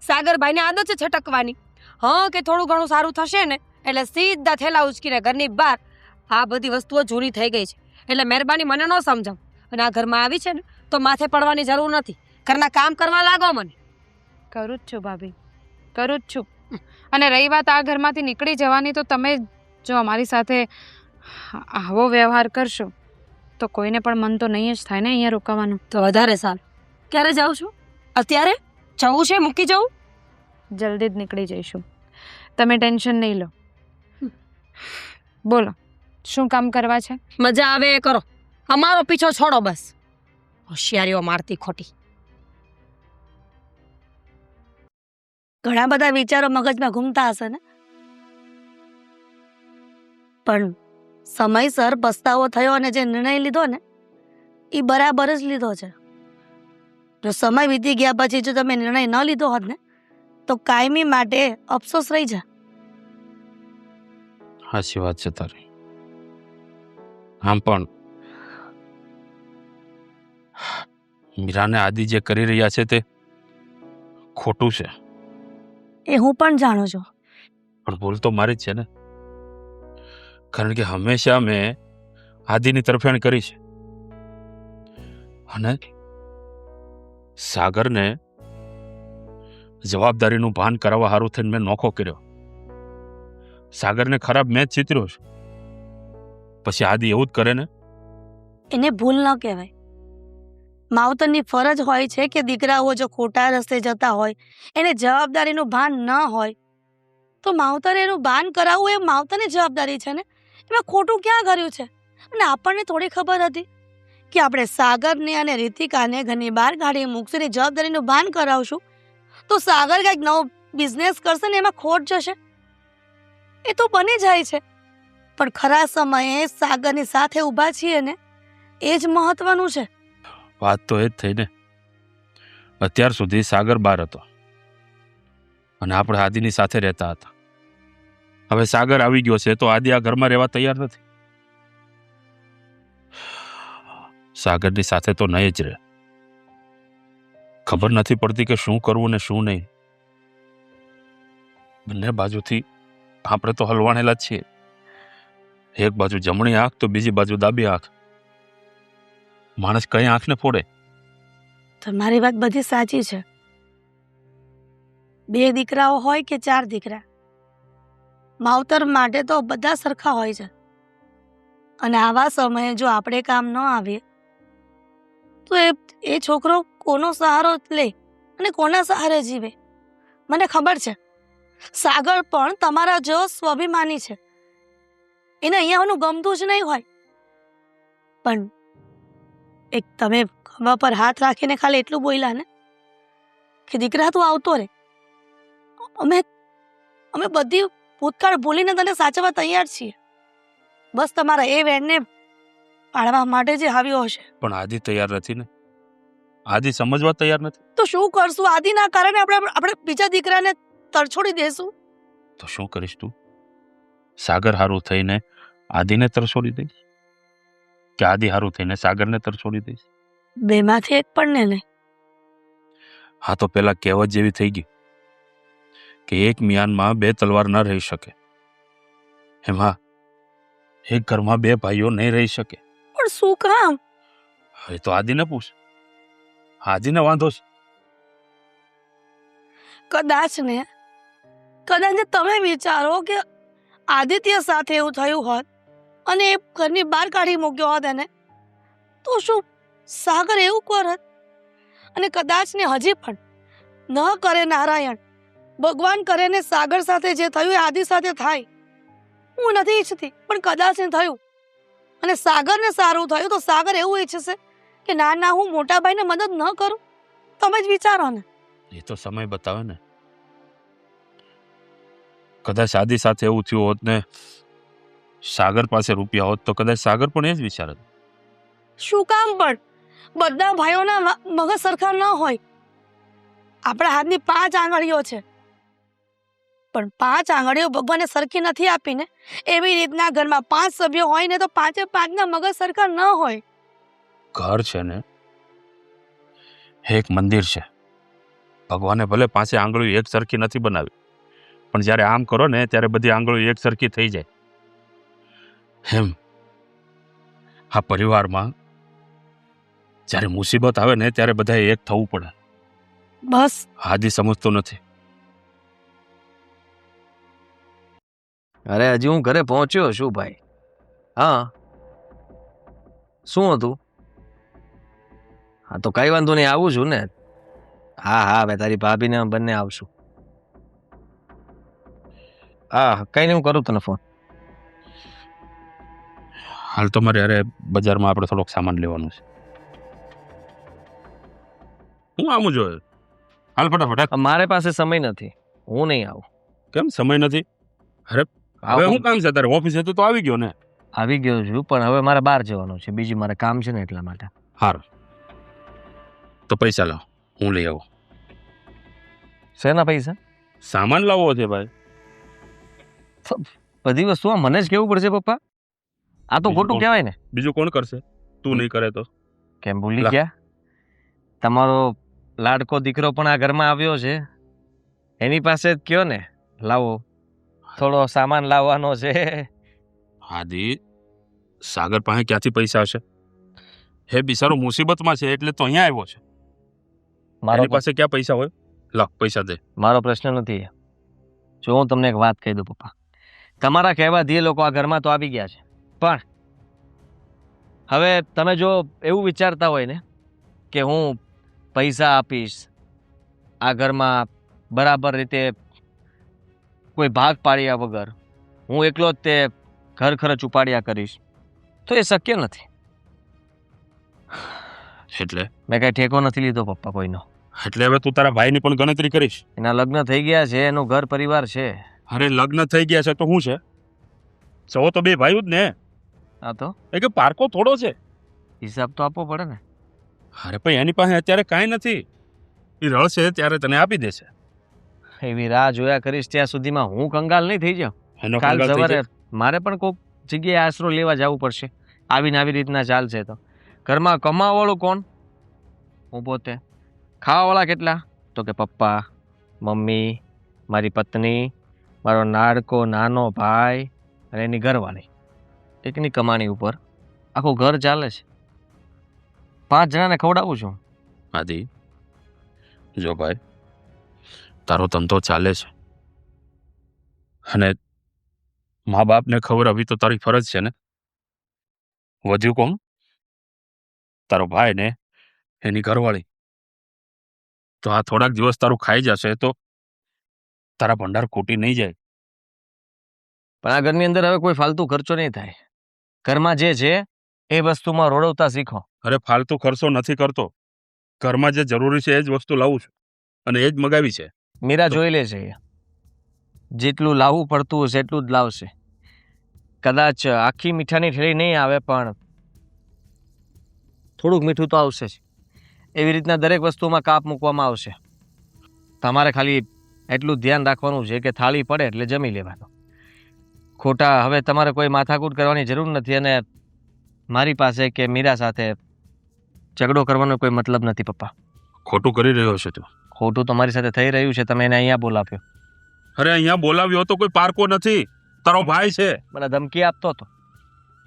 S4: સાગરભાઈને આદત છે છટકવાની. હા કે થોડું ઘણું સારું થશે ને એટલે સીધા થેલા ઉચકીને ઘરની બહાર. આ બધી વસ્તુઓ જૂની થઈ ગઈ છે એટલે મહેરબાની મને ન સમજાવ. અને આ ઘરમાં આવી છે ને તો માથે પડવાની જરૂર નથી. ઘરના કામ કરવા લાગો મને.
S5: કરું જ છું ભાભી, કરું જ છું. અને રહી વાત આ ઘરમાંથી નીકળી જવાની, તો તમે જો અમારી સાથે આવો વ્યવહાર કરશો તો કોઈને પણ મન તો નહીં જ થાય ને અહીંયા રોકાવાનું.
S4: તો વધારે સારું. ક્યારે જાઉં છું? અત્યારે જવું છે? મૂકી જવું?
S5: જલ્દી જ નીકળી જઈશું, તમે ટેન્શન નહીં લો. બોલો, શું કામ કરવા છે?
S4: મજા આવે એ કરો, અમારો પીછો છોડો બસ. હોશિયારીઓ મારતી ખોટી.
S3: ઘણા બધા વિચારો મગજમાં ઘૂમતા હશે ને, પણ સમયસર પસ્તાવો થયો અને જે નિર્ણય લીધો ને એ બરાબર જ લીધો છે. જો સમય વીતી ગયા પછી જો તમે નિર્ણય ન લીધો હોત ને તો કાયમી માટે અફસોસ રહી જાય.
S2: સાચી વાત છે તારી. આમ પણ મીરાને આદિ જે કરી રહ્યા છે તે ખોટું છે,
S3: એ હું પણ જાણું છું.
S2: પણ ભૂલ તો મારી જ છે ને, કારણ કે હંમેશા મેં આદિની તરફેણ કરી છે અને સાગરને જવાબદારીનું ભાન કરાવવા સારું થઈને મેં નોખો કર્યો. સાગરને ખરાબ મેં જ ચિતર્યો છું. પછી આદિ એવું જ કરે ને?
S3: એને ભૂલ ન કહેવાય. માવતરની ફરજ હોય છે કે દીકરાઓ જો ખોટા રસ્તે જતા હોય, એને જવાબદારીનું ભાન ન હોય તો માવતરે એનું ભાન કરાવવું એ માવતરની જવાબદારી છે ને. એમાં ખોટું ક્યાં કર્યું છે? અને આપણને થોડી ખબર હતી કે આપણે સાગરને અને રીતિકાને ઘરની બહાર કાઢી મૂકશું, જવાબદારીનું ભાન કરાવશું તો સાગર કંઈક નવો બિઝનેસ કરશે ને એમાં ખોટ જશે. એ તો બની જાય છે, પણ ખરા સમયે સાગરની સાથે ઊભા છીએ ને એ જ મહત્વનું છે.
S2: વાત તો એ જ થઈ ને. અત્યાર સુધી સાગર બહાર હતો અને આપણે આદિની સાથે રહેતા હતા. હવે સાગર આવી ગયો છે તો આદિ આ ઘરમાં રહેવા તૈયાર નથી. સાગરની સાથે તો નહીં જ રહે. ખબર નથી પડતી કે શું કરવું ને શું નહીં. બંને બાજુથી આપણે તો હલવાણેલા જ છીએ. એક બાજુ જમણી આંખ તો બીજી બાજુ ડાબી આંખ. માણસ કઈ આંખને ફોડે?
S3: તમારી વાત બધી સાચી છે. 2 દીકરાઓ હોય કે 4 દીકરા, માવતર માટે તો બધા સરખા હોય છે. અને આવા સમયે જો આપણે કામ ન આવીએ તો એ છોકરો કોનો સહારો લે અને કોના સહારે જીવે? મને ખબર છે સાગર પણ તમારા જેવો સ્વાભિમાની છે. એને અહીંયા આવવાનું ગમતું જ નહીં હોય, પણ એક તમે ખભા પર હાથ રાખીને ખાલી એટલું બોલ્યા ને કે દીકરા તું આવતો રે, અમે બધી ભૂતકાળ ભૂલીને તને સાચવવા તૈયાર છીએ. બસ તમારા એ વેણને પાડવા માટે જે આવ્યો હશે.
S2: પણ આદિ તૈયાર નથી ને. આદિ સમજવા તૈયાર નથી.
S3: તો શું કરશું? આદિના કારણે આપણે બીજા દીકરાને તરછોડી દેશું.
S2: તો શું કરીશ તું? સાગર હારું થઈને આદિને તરછોડી દઈશ કે આદિ હારું થઈને સાગરને તરછોડી દઈશ?
S3: બેમાંથી એક પણ ને નહીં.
S2: હા તો પેલા કહેવત જેવી થઈ ગઈ કે એક મિયાનમાં 2 તલવાર ન રહી શકે. એમાં એક ઘરમાં 2 ભાઈઓ નહીં રહી શકે.
S3: પણ શું કામ?
S2: હવે તો આદિને પૂછ. આદિને વાંધો છે.
S3: કદાચ તમે વિચારો કે આદિત્ય સાથે એવું થયું હોત અને એ ઘરની બહાર કાઢી મૂક્યો હોત એને, તો શું સાગર એવું કરત? અને કદાચ ને હજી પણ ન કરે નારાયણ, ભગવાન કરે ને સાગર સાથે જે થયું એ આદિ સાથે થાય. હું નથી ઈચ્છતી, પણ કદાચ ને થયું અને સાગરને સારું થયું તો સાગર એવું ઈચ્છશે કે ના હું મોટા ભાઈને મદદ ન કરું? તમે જ વિચારો ને.
S2: એ તો સમય બતાવે ને. કદાચ આદિ સાથે એવું થયું હોત ને સાગર પાસે રૂપિયા હોત તો કદાચ સાગર પણ એ જ વિચારત.
S3: શું કામ? પણ બધા ભાઈઓના મગજ સરખા ન હોય. આપણા હાથની 5 આંગળીઓ છે, પણ 5 આંગળીઓ ભગવાને સરખી નથી આપીને. એવી રીતના ઘરમાં 5 સભ્યો હોય ને તો 5 મગજ સરખા ન હોય.
S2: ઘર છે ને એક મંદિર છે. ભગવાને ભલે 5 આંગળીઓ એક સરખી નથી બનાવી, પણ જ્યારે આમ કરો ને ત્યારે બધી આંગળીઓ એક સરખી થઈ જાય. એમ આ પરિવારમાં જ્યારે મુસીબત આવે ને ત્યારે બધાએ એક થવું પડે.
S3: બસ
S2: આદિ સમજતો નથી.
S1: અરે હજી હું ઘરે પહોંચ્યો છું ભાઈ. હા, શું હતું? હા તો કઈ વાંધો નહીં, આવું છું ને. હા હવે તારી ભાભીને બંને આવશું. હા કઈ નહીં, હું કરું તને ફોન.
S2: હાલ તો મારે અરે બજારમાં આપણે થોડોક સામાન લેવાનું છે. હું આમ જોયે. હાલ ફટાફટ.
S1: મારે પાસે સમય નથી, હું નહીં આવું.
S2: કેમ સમય નથી? અરે હવે શું કામ છે તારે? ઓફિસે તો આવી ગયો ને.
S1: આવી ગયો છું, પણ હવે મારે બહાર જવાનું છે. બીજી મારે કામ છે ને એટલા માટે.
S2: હારું તો પૈસા લાવ. હું લઈ આવું.
S1: શેના પૈસા?
S2: સામાન લાવવો છે ભાઈ.
S1: બધી વસ્તુમાં મને જ કેવું પડશે પપ્પા? આ તો
S2: બીજું
S1: ખોટું
S2: કોણ?
S1: કહેવાય ને.
S2: બીજું કોણ કરશે? તું નહીં કરે તો?
S1: કેમ ભૂલી
S2: લા.
S1: ગયા? તમારો લાડકો દીકરો પણ આ ઘરમાં આવ્યો છે, એની પાસે જ કયો ને લાવો, થોડો સામાન લાવવાનો છે.
S2: આદિ, સાગર પાસે ક્યાંથી પૈસા હશે? હે બિચારો મુસીબતમાં છે એટલે તો અહીંયા આવ્યો છે.
S1: મારો
S2: એની પાસે ક્યાં પૈસા હોય? લા, પૈસા દે.
S1: મારો પ્રશ્ન નથી. જો હું તમને એક વાત કહી દઉં પપ્પા, તમારા કહેવાથી એ લોકો આ ઘરમાં તો આવી ગયા છે, પણ હવે તમે જો એવું વિચારતા હોય ને કે હું પૈસા આપીશ, આ ઘરમાં બરાબર રીતે કોઈ ભાગ પાડ્યા વગર હું એકલો જ તે ઘર ખર્ચ ઉપાડ્યા કરીશ, તો એ શક્ય નથી.
S2: એટલે
S1: મેં કાંઈ ઠેકો નથી લીધો પપ્પા કોઈનો.
S2: એટલે હવે તું તારા ભાઈની પણ ગણતરી કરીશ?
S1: એના લગ્ન થઈ ગયા છે, એનું ઘર પરિવાર છે.
S2: અરે લગ્ન થઈ ગયા છે તો શું છે? સૌ તો બે ભાઈઓ જ ને.
S1: આ તો
S2: એ કે પારકો થોડો છે.
S1: હિસાબ તો આપવો પડે ને.
S2: અરે પણ એની પાસે અત્યારે કાંઈ નથી. એ રળશે ત્યારે તને આપી દેશે.
S1: એવી રાહ જોયા કરીશ ત્યાં સુધીમાં હું કંગાલ નહીં થઈ જાઉં.
S2: એનો
S1: કાલ
S2: કંગાલ થઈ
S1: સવારે
S2: જાય.
S1: મારે પણ કોઈક જગ્યાએ આશરો લેવા જવું પડશે. આવીને આવી રીતના ચાલશે તો ઘરમાં કમાવાવાળું કોણ? હું પોતે. ખાવાવાળા કેટલા? તો કે પપ્પા, મમ્મી, મારી પત્ની, મારો નાડકો નાનો ભાઈ અને એની ઘરવાળી. એકની કમાણી ઉપર આખું ઘર ચાલે છે. 5 જણાને ખવડાવું છું.
S2: આદિ, જો ભાઈ, તારો ધંધો ચાલે છે અને મા બાપને ખવડાવવી તો તારી ફરજ છે ને. વધ્યું કોણ? તારો ભાઈ ને એની ઘરવાળી. તો આ થોડાક દિવસ તારું ખાઈ જશે તો તારા ભંડાર ખૂટી નહીં જાય.
S1: પણ આ ઘરની અંદર હવે કોઈ ફાલતુ ખર્ચો નહીં થાય. ઘરમાં જે છે એ વસ્તુમાં રોડવતા શીખો.
S2: અરે ફાલતુ ખર્ચો નથી કરતો. ઘરમાં જે જરૂરી છે એ જ વસ્તુ લાવું છું અને એ જ મગાવી છે.
S1: મીરા જોઈ લે છે એ. જેટલું લાવવું પડતું હશે એટલું જ લાવશે. કદાચ આખી મીઠાની ઠેલી નહીં આવે પણ થોડુંક મીઠું તો આવશે જ. એવી રીતના દરેક વસ્તુમાં કાપ મૂકવામાં આવશે. તમારે ખાલી એટલું ધ્યાન રાખવાનું છે કે થાળી પડે એટલે જમી લેવાનું. ખોટા હવે તમારે કોઈ માથાકૂટ કરવાની જરૂર નથી અને મારી પાસે કે મીરા સાથે ઝઘડો કરવાનો કોઈ મતલબ નથી પપ્પા.
S2: ખોટું કરી રહ્યો છે તું.
S1: ખોટું તો મારી સાથે થઈ રહ્યું છે. તમે એને અહીંયા બોલાવ્યો.
S2: અરે અહીંયા બોલાવ્યો તો કોઈ પારકો નથી, તારો ભાઈ છે.
S1: મને ધમકી આપતો હતો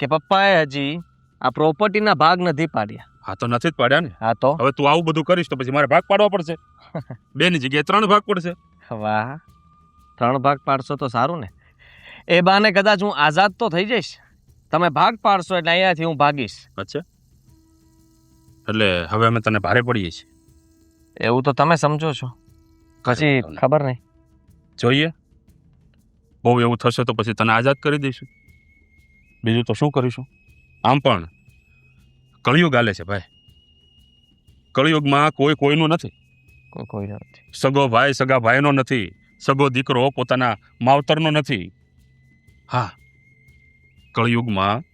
S1: કે પપ્પાએ હજી આ પ્રોપર્ટીના ભાગ નથી પાડ્યા.
S2: હા તો નથી જ પાડ્યા ને.
S1: હા તો
S2: હવે તું આવું બધું કરીશ તો પછી મારે ભાગ પાડવા પડશે. 2 ની જગ્યાએ 3 ભાગ પડશે.
S1: વાહ, 3 ભાગ પાડશો તો સારું ને. એ બાને કદાચ હું આઝાદ તો થઈ જઈશ. તમે ભાગ પાડશો એટલે અહીંયાથી હું ભાગીશ.
S2: અચ્છા, એટલે હવે અમે તને ભારે પડીએ છીએ.
S1: એવું તો તમે સમજો છો, પછી ખબર નહીં.
S2: જોઈએ, બહુ એવું થશે તો પછી તને આઝાદ કરી દઈશું. બીજું તો શું કરીશું? આમ પણ કળિયુગ હાલે છે ભાઈ. કળિયુગમાં કોઈ કોઈનું નથી.
S1: કોઈ નથી.
S2: સગો ભાઈ સગા ભાઈનો નથી. સગો દીકરો પોતાના માવતરનો નથી. હા, કળિયુગમાં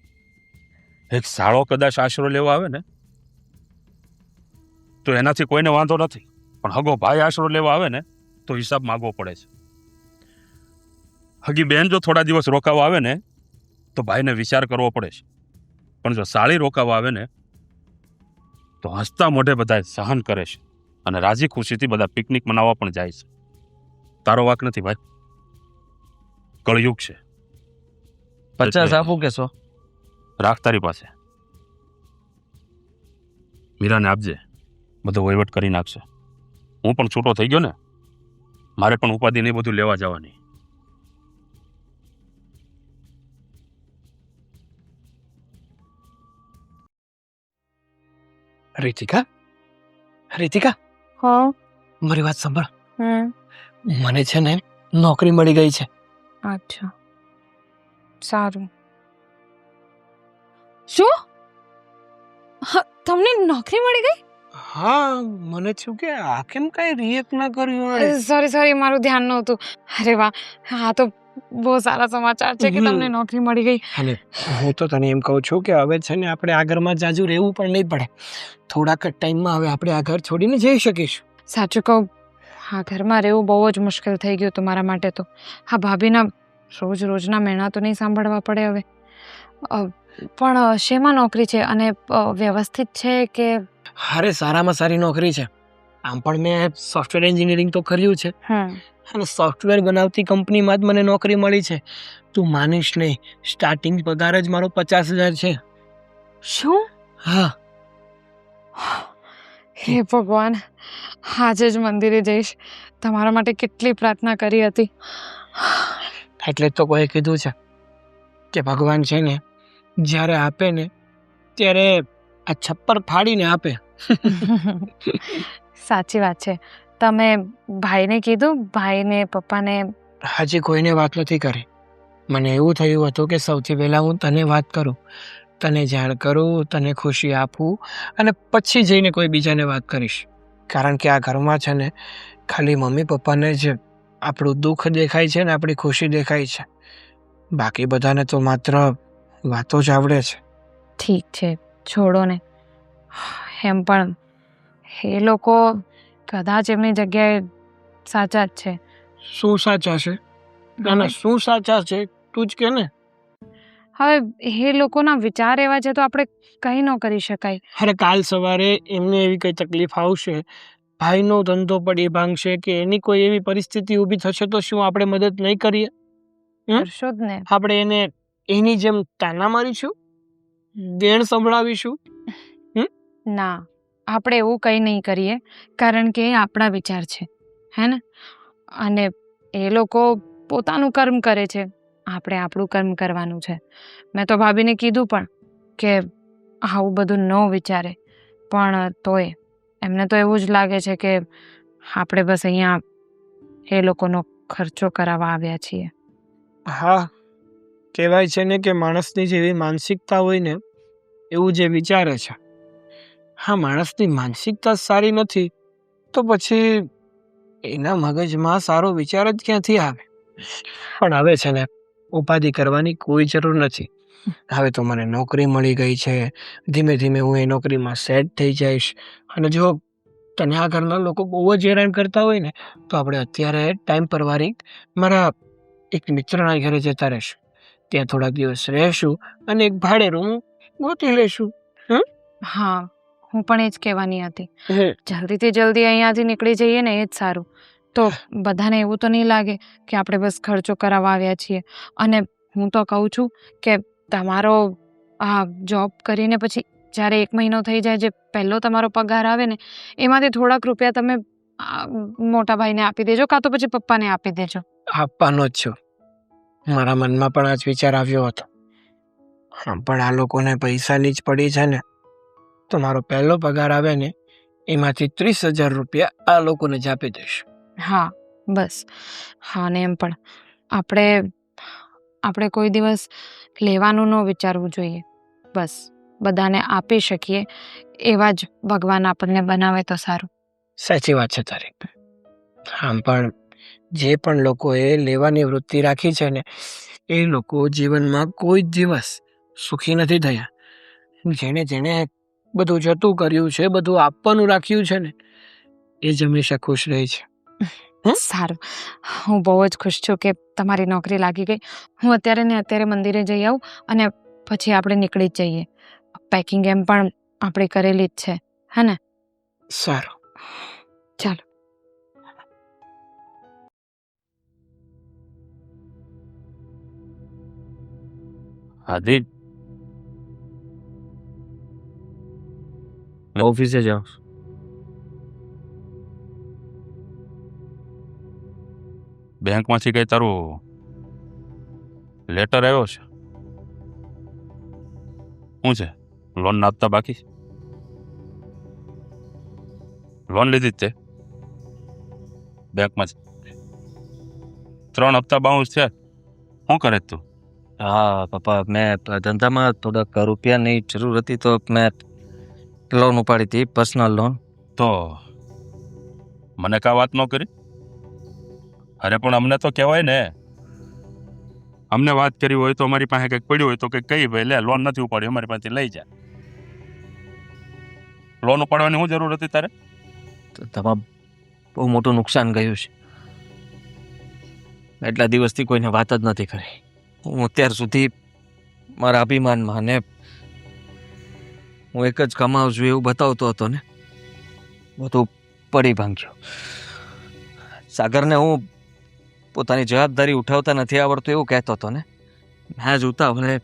S2: એક સાળો કદાચ આશરો લેવા આવે ને તો એનાથી કોઈને વાંધો નથી, પણ હગો ભાઈ આશરો લેવા આવે ને તો હિસાબ માગવો પડે છે. હગી બેન જો થોડા દિવસ રોકાવા આવે ને તો ભાઈને વિચાર કરવો પડે છે, પણ જો સાળી રોકાવા આવે ને તો હસતા મોઢે બધા સહન કરે છે અને રાજી ખુશીથી બધા પિકનિક મનાવવા પણ જાય છે. તારો વાક નથી ભાઈ, કળયુગ છે.
S1: 50 આપું કે 100?
S2: રાખ તારી પાસે. મીરાને આપજે, બધો વહીવટ કરી નાખશે. હું પણ છૂટો થઈ ગયો ને, મારે પણ ઉપાધિ નહીં બધું લેવા જવાની.
S6: રીતિકા, રીતિકા,
S5: હા.
S6: મારી વાત સાંભળ. મને છે ને નોકરી મળી ગઈ છે.
S5: અચ્છા, સારું. શું? તમને નોકરી મળી ગઈ?
S6: હા, મને થયું કે આ કેમ કઈ રિએક્ટ ના કર્યું.
S5: સોરી, મારું ધ્યાન નહોતું. અરે વાહ, હા તો બહુ સારા સમાચાર છે કે તમને નોકરી મળી ગઈ.
S6: અને હું તો તને એમ કહું છું કે હવે છે ને આપણે આ ઘરમાં જાજુ રહેવું પણ નહીં પડે. થોડાક જ ટાઈમમાં હવે આપણે આ ઘર છોડીને જઈ શકીશું.
S5: સાચું કહું, આ ઘરમાં રહેવું બહુ જ મુશ્કેલ થઈ ગયું હતું મારા માટે તો. આ ભાભીના રોજના મેણા તો નહીં સાંભળવા પડે હવે. પણ શેમાં નોકરી છે અને વ્યવસ્થિત છે કે?
S6: અરે સારામાં સારી નોકરી છે. આમ પણ મેં સોફ્ટવેર એન્જિનિયરિંગ તો કર્યું છે અને સોફ્ટવેર બનાવતી કંપનીમાં જ મને નોકરી મળી છે. તું માનીશ નહીં, સ્ટાર્ટિંગ પગાર જ મારો 50,000 છે.
S5: શું?
S6: હા.
S5: હે ભગવાન, આજે જ મંદિરે જઈશ. તમારા માટે કેટલી પ્રાર્થના કરી હતી.
S6: એટલે જ તો કોઈ કીધું છે કે ભગવાન છે ને જ્યારે આપે ને ત્યારે આ છપ્પર ફાડીને આપે.
S5: સાચી વાત છે. તમે ભાઈને કીધું? ભાઈને પપ્પાને?
S6: હજી કોઈને વાત નથી કરી. મને એવું થયું હતું કે સૌથી પહેલાં હું તને વાત કરું, તને જાણ કરું, તને ખુશી આપું અને પછી જઈને કોઈ બીજાને વાત કરીશ. કારણ કે આ ઘરમાં છે ને ખાલી મમ્મી પપ્પાને જ આપણું દુઃખ દેખાય છે ને આપણી ખુશી દેખાય છે. બાકી બધાને તો માત્ર વાતો જ આવડે છે.
S5: ઠીક છે, છોડો ને. એમ પણ એ લોકો કદાચ એમની જગ્યાએ સાચા જ છે.
S6: શું સાચા છે? ના ના, શું સાચા છે તું જ કે ને.
S5: હવે એ લોકોના વિચાર એવા છે તો આપણે કંઈ ન કરી શકાય.
S6: અરે કાલ સવારે એમને એવી કઈ તકલીફ આવશે, ભાઈનો ધંધો પડી ભાંગશે કે એની કોઈ એવી પરિસ્થિતિ ઊભી થશે તો શું આપણે મદદ નહીં કરીએ?
S5: કરશો જ ને.
S6: આપણે એને એની જેમ તાના મારીશું, દેણ સંભળાવીશું?
S5: ના, આપણે એવું કંઈ નહીં કરીએ કારણ કે એ આપણા વિચાર છે, હે ને? અને એ લોકો પોતાનું કર્મ કરે છે, આપણે આપણું કર્મ કરવાનું છે. મેં તો ભાભીને કીધું પણ કે આવું બધું ન વિચારે, પણ તોય એમને તો એવું જ લાગે છે કે આપણે બસ અહીંયા એ લોકોનો ખર્ચો કરાવવા આવ્યા છીએ.
S6: હા, કહેવાય છે ને કે માણસની જેવી માનસિકતા હોય ને એવું જે વિચારે છે. હા, માણસની માનસિકતા સારી નથી તો પછી એના મગજમાં સારો વિચાર જ ક્યાંથી આવે? પણ હવે છે ને ઉપાધિ કરવાની કોઈ જરૂર નથી. હવે તો મને નોકરી મળી ગઈ છે, ધીમે ધીમે હું એ નોકરીમાં સેટ થઈ જઈશ. અને જો તને આ ઘરના લોકો બહુ જ હેરાન કરતા હોય ને તો આપણે અત્યારે ટાઈમ પર વારી મારા એક મિત્રના ઘરે જતા રહીશું. ત્યાં થોડા દિવસ રહેશું અને એક ભાડે રૂમ ગોતી લઈશું.
S5: હા, હું પણ એ જ કહેવાની હતી. જલ્દીથી જલ્દી અહીંયાથી નીકળી જઈએ ને એ જ સારું. તો બધાને એવું તો નહીં લાગે કે આપણે બસ ખર્ચો કરાવવા આવ્યા છીએ. અને હું તો કહું છું કે તમારો આ જોબ કરીને પછી જ્યારે 1 મહિનો થઈ જાય, જે પહેલો તમારો પગાર આવે ને એમાંથી થોડાક રૂપિયા તમે મોટા ભાઈને આપી દેજો, કાં તો પછી પપ્પાને આપી દેજો.
S6: આપવાનો જ છું. મારા મનમાં પણ આ જ વિચાર આવ્યો હતો. હા, પણ આ લોકોને પૈસાની જ પડી છે ને તો મારો પહેલો પગાર આવે ને એમાંથી 30,000 રૂપિયા આ લોકોને જ આપી દઈશ.
S5: હા, બસ. હા, અને એમ પણ આપણે કોઈ દિવસ લેવાનું ન વિચારવું જોઈએ. બસ બધાને આપી શકીએ એવા જ ભગવાન આપણને બનાવે તો સારું.
S6: સાચી વાત છે તારી. આમ પણ જે પણ લોકોએ લેવાની વૃત્તિ રાખી છે ને એ લોકો જીવનમાં કોઈ જ દિવસ સુખી નથી થયા. જેણે જેણે બધું જતું કર્યું છે, બધું આપવાનું રાખ્યું છે ને એ જ હંમેશા ખુશ રહે છે.
S5: સારું, હું બહુ જ ખુશ છું કે તમારી નોકરી લાગી ગઈ. હું અત્યારે મંદિરે જઈ આવું અને પછી આપણે નીકળી જ જઈએ. પેકિંગ એમ પણ આપણે કરેલી જ છે, હે ને?
S6: સારું,
S5: ચાલો.
S2: આદિ,
S1: ઓફિસે જાઉં.
S2: બેંકમાંથી કઈ તારું લેટર આવ્યો છે? શું છે? લોન ના હપ્તા બાકી? લોન લીધી જ તે બેંકમાં? 3 હપ્તા બાઉન્સ છે. શું કરે તું?
S1: હા પપ્પા, મેં ધંધામાં થોડાક રૂપિયાની જરૂર હતી તો મેં લોન ઉપાડી હતી, પર્સનલ લોન.
S2: તો મને કાં વાત ન કરી? અરે પણ અમને તો કહેવાય ને. અમને વાત કરી હોય તો અમારી પાસે કંઈક પડ્યું હોય તો કંઈક કહી, ભાઈ લે લોન નથી ઉપાડી, અમારી પાસેથી લઈ જા. લોન ઉપાડવાની શું જરૂર હતી તારે?
S1: બહુ મોટું નુકસાન ગયું છે. એટલા દિવસથી કોઈને વાત જ નથી કરી. હું અત્યાર સુધી મારા અભિમાનમાં અને હું એક જ કમાઉં છું એવું બતાવતો હતો ને, બધું પડી ભાંગ્યું. સાગરને હું પોતાની જવાબદારી ઉઠાવતા નથી આવડતું એવું કહેતો હતો ને. મેં જ ઉતાવળે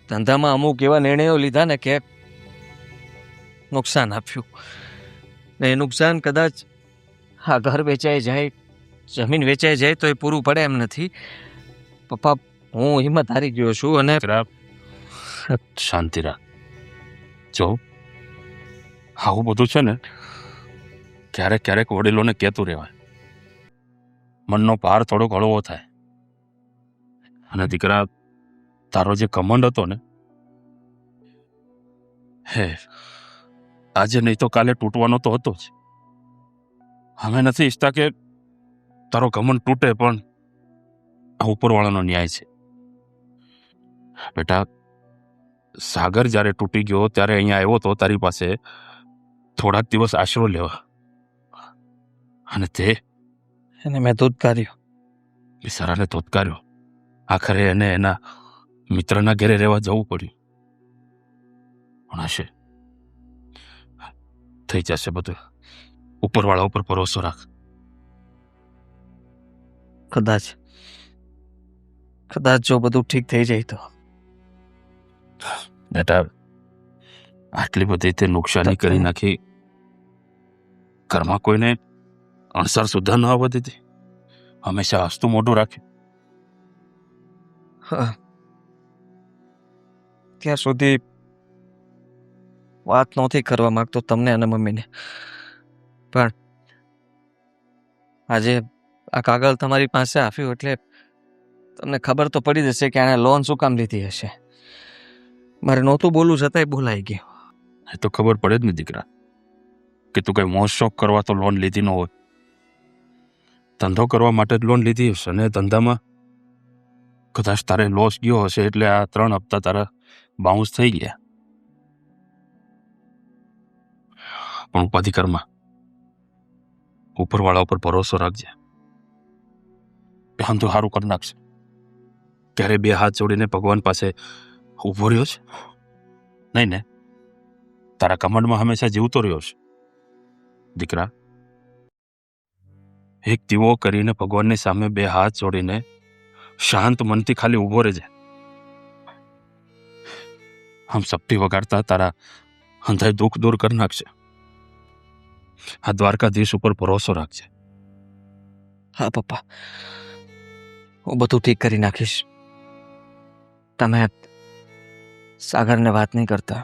S1: ધંધામાં અમુક એવા નિર્ણયો લીધા ને કે નુકસાન આપ્યું. ને એ નુકસાન કદાચ આ ઘર વેચાઈ જાય, જમીન વેચાઈ જાય તો એ પૂરું પડે એમ નથી. પપ્પા, હું હિંમત હારી ગયો છું અને
S2: શાંતિ રાખ. જો આવું બધું છે ને ક્યારેક ક્યારેક વડીલોને કહેતું રહેવાય. મનનો પાર થોડોક હળવો થાય. અને દીકરા, તારો જે કમંડ હતો ને, હે આજે નહીં તો કાલે તૂટવાનો તો હતો જ. અમે નથી ઈચ્છતા કે તારો કમંડ તૂટે, પણ આ ઉપરવાળાનો ન્યાય છે. બેટા, સાગર જ્યારે તૂટી ગયો ત્યારે અહીંયા આવ્યો તો તારી પાસે થોડાક દિવસ આશરો લેવા, અને તે
S1: એને મેં ધૂતકાર્યો.
S2: બિચારાને ધોતકાર્યો. આખરે એને એના મિત્રના ઘરે રહેવા જવું પડ્યું. પણ હશે, થઈ જશે બધું. ઉપરવાળા ઉપર ભરોસો રાખ.
S1: કદાચ જો બધું ઠીક થઈ જાય તો.
S2: બેટા, આટલી બધી તે નુકસાની કરી નાખી, ઘરમાં કોઈને અણસાર સુધા ન આવવા દીધી. હંમેશા હસતું મોઢું રાખ્યું.
S1: હા, ત્યાં સુધી વાત નહોતી કરવા માંગતો તમને અને મમ્મીને, પણ આજે આ કાગળ તમારી પાસે આપ્યું એટલે તમને ખબર તો પડી જશે કે આને લોન શું કામ લીધી હશે. મારે નહોતું બોલવું છતાંય બોલાઈ ગયું.
S2: એ તો ખબર પડે જ ને દીકરા કે તું કઈ મોજ શોખ કરવા તો લોન લીધી ન હોય. ધંધો કરવા માટે જ લોન લીધી હશે, અને ધંધામાં કદાચ તારે લોસ ગયો હશે એટલે આ 3 હપ્તા તારા બાઉન્સ થઈ ગયા. પણ ઉપાધિ કરમાં, ઉપરવાળા ઉપર ભરોસો રાખજે. ધંધો સારું કરી નાખશે. ક્યારે 2 હાથ જોડીને ભગવાન પાસે ઊભો રહ્યો છે? નહીં ને? તારા કમંડમાં હંમેશા જીવતો રહ્યો છે. દીકરા, એક દીવો કરીને ભગવાનની સામે 2 હાથ જોડીને શાંત મનથી ખાલી ઊભો રહેજે. આમ સપ્તી વગાડતા તારા અંધાય દુઃખ દૂર કરી નાખશે. આ દ્વારકાધીશ ઉપર ભરોસો રાખજે.
S1: હા પપ્પા, હું બધું ઠીક કરી નાખીશ. તમે સાગરને વાત નહીં કરતા.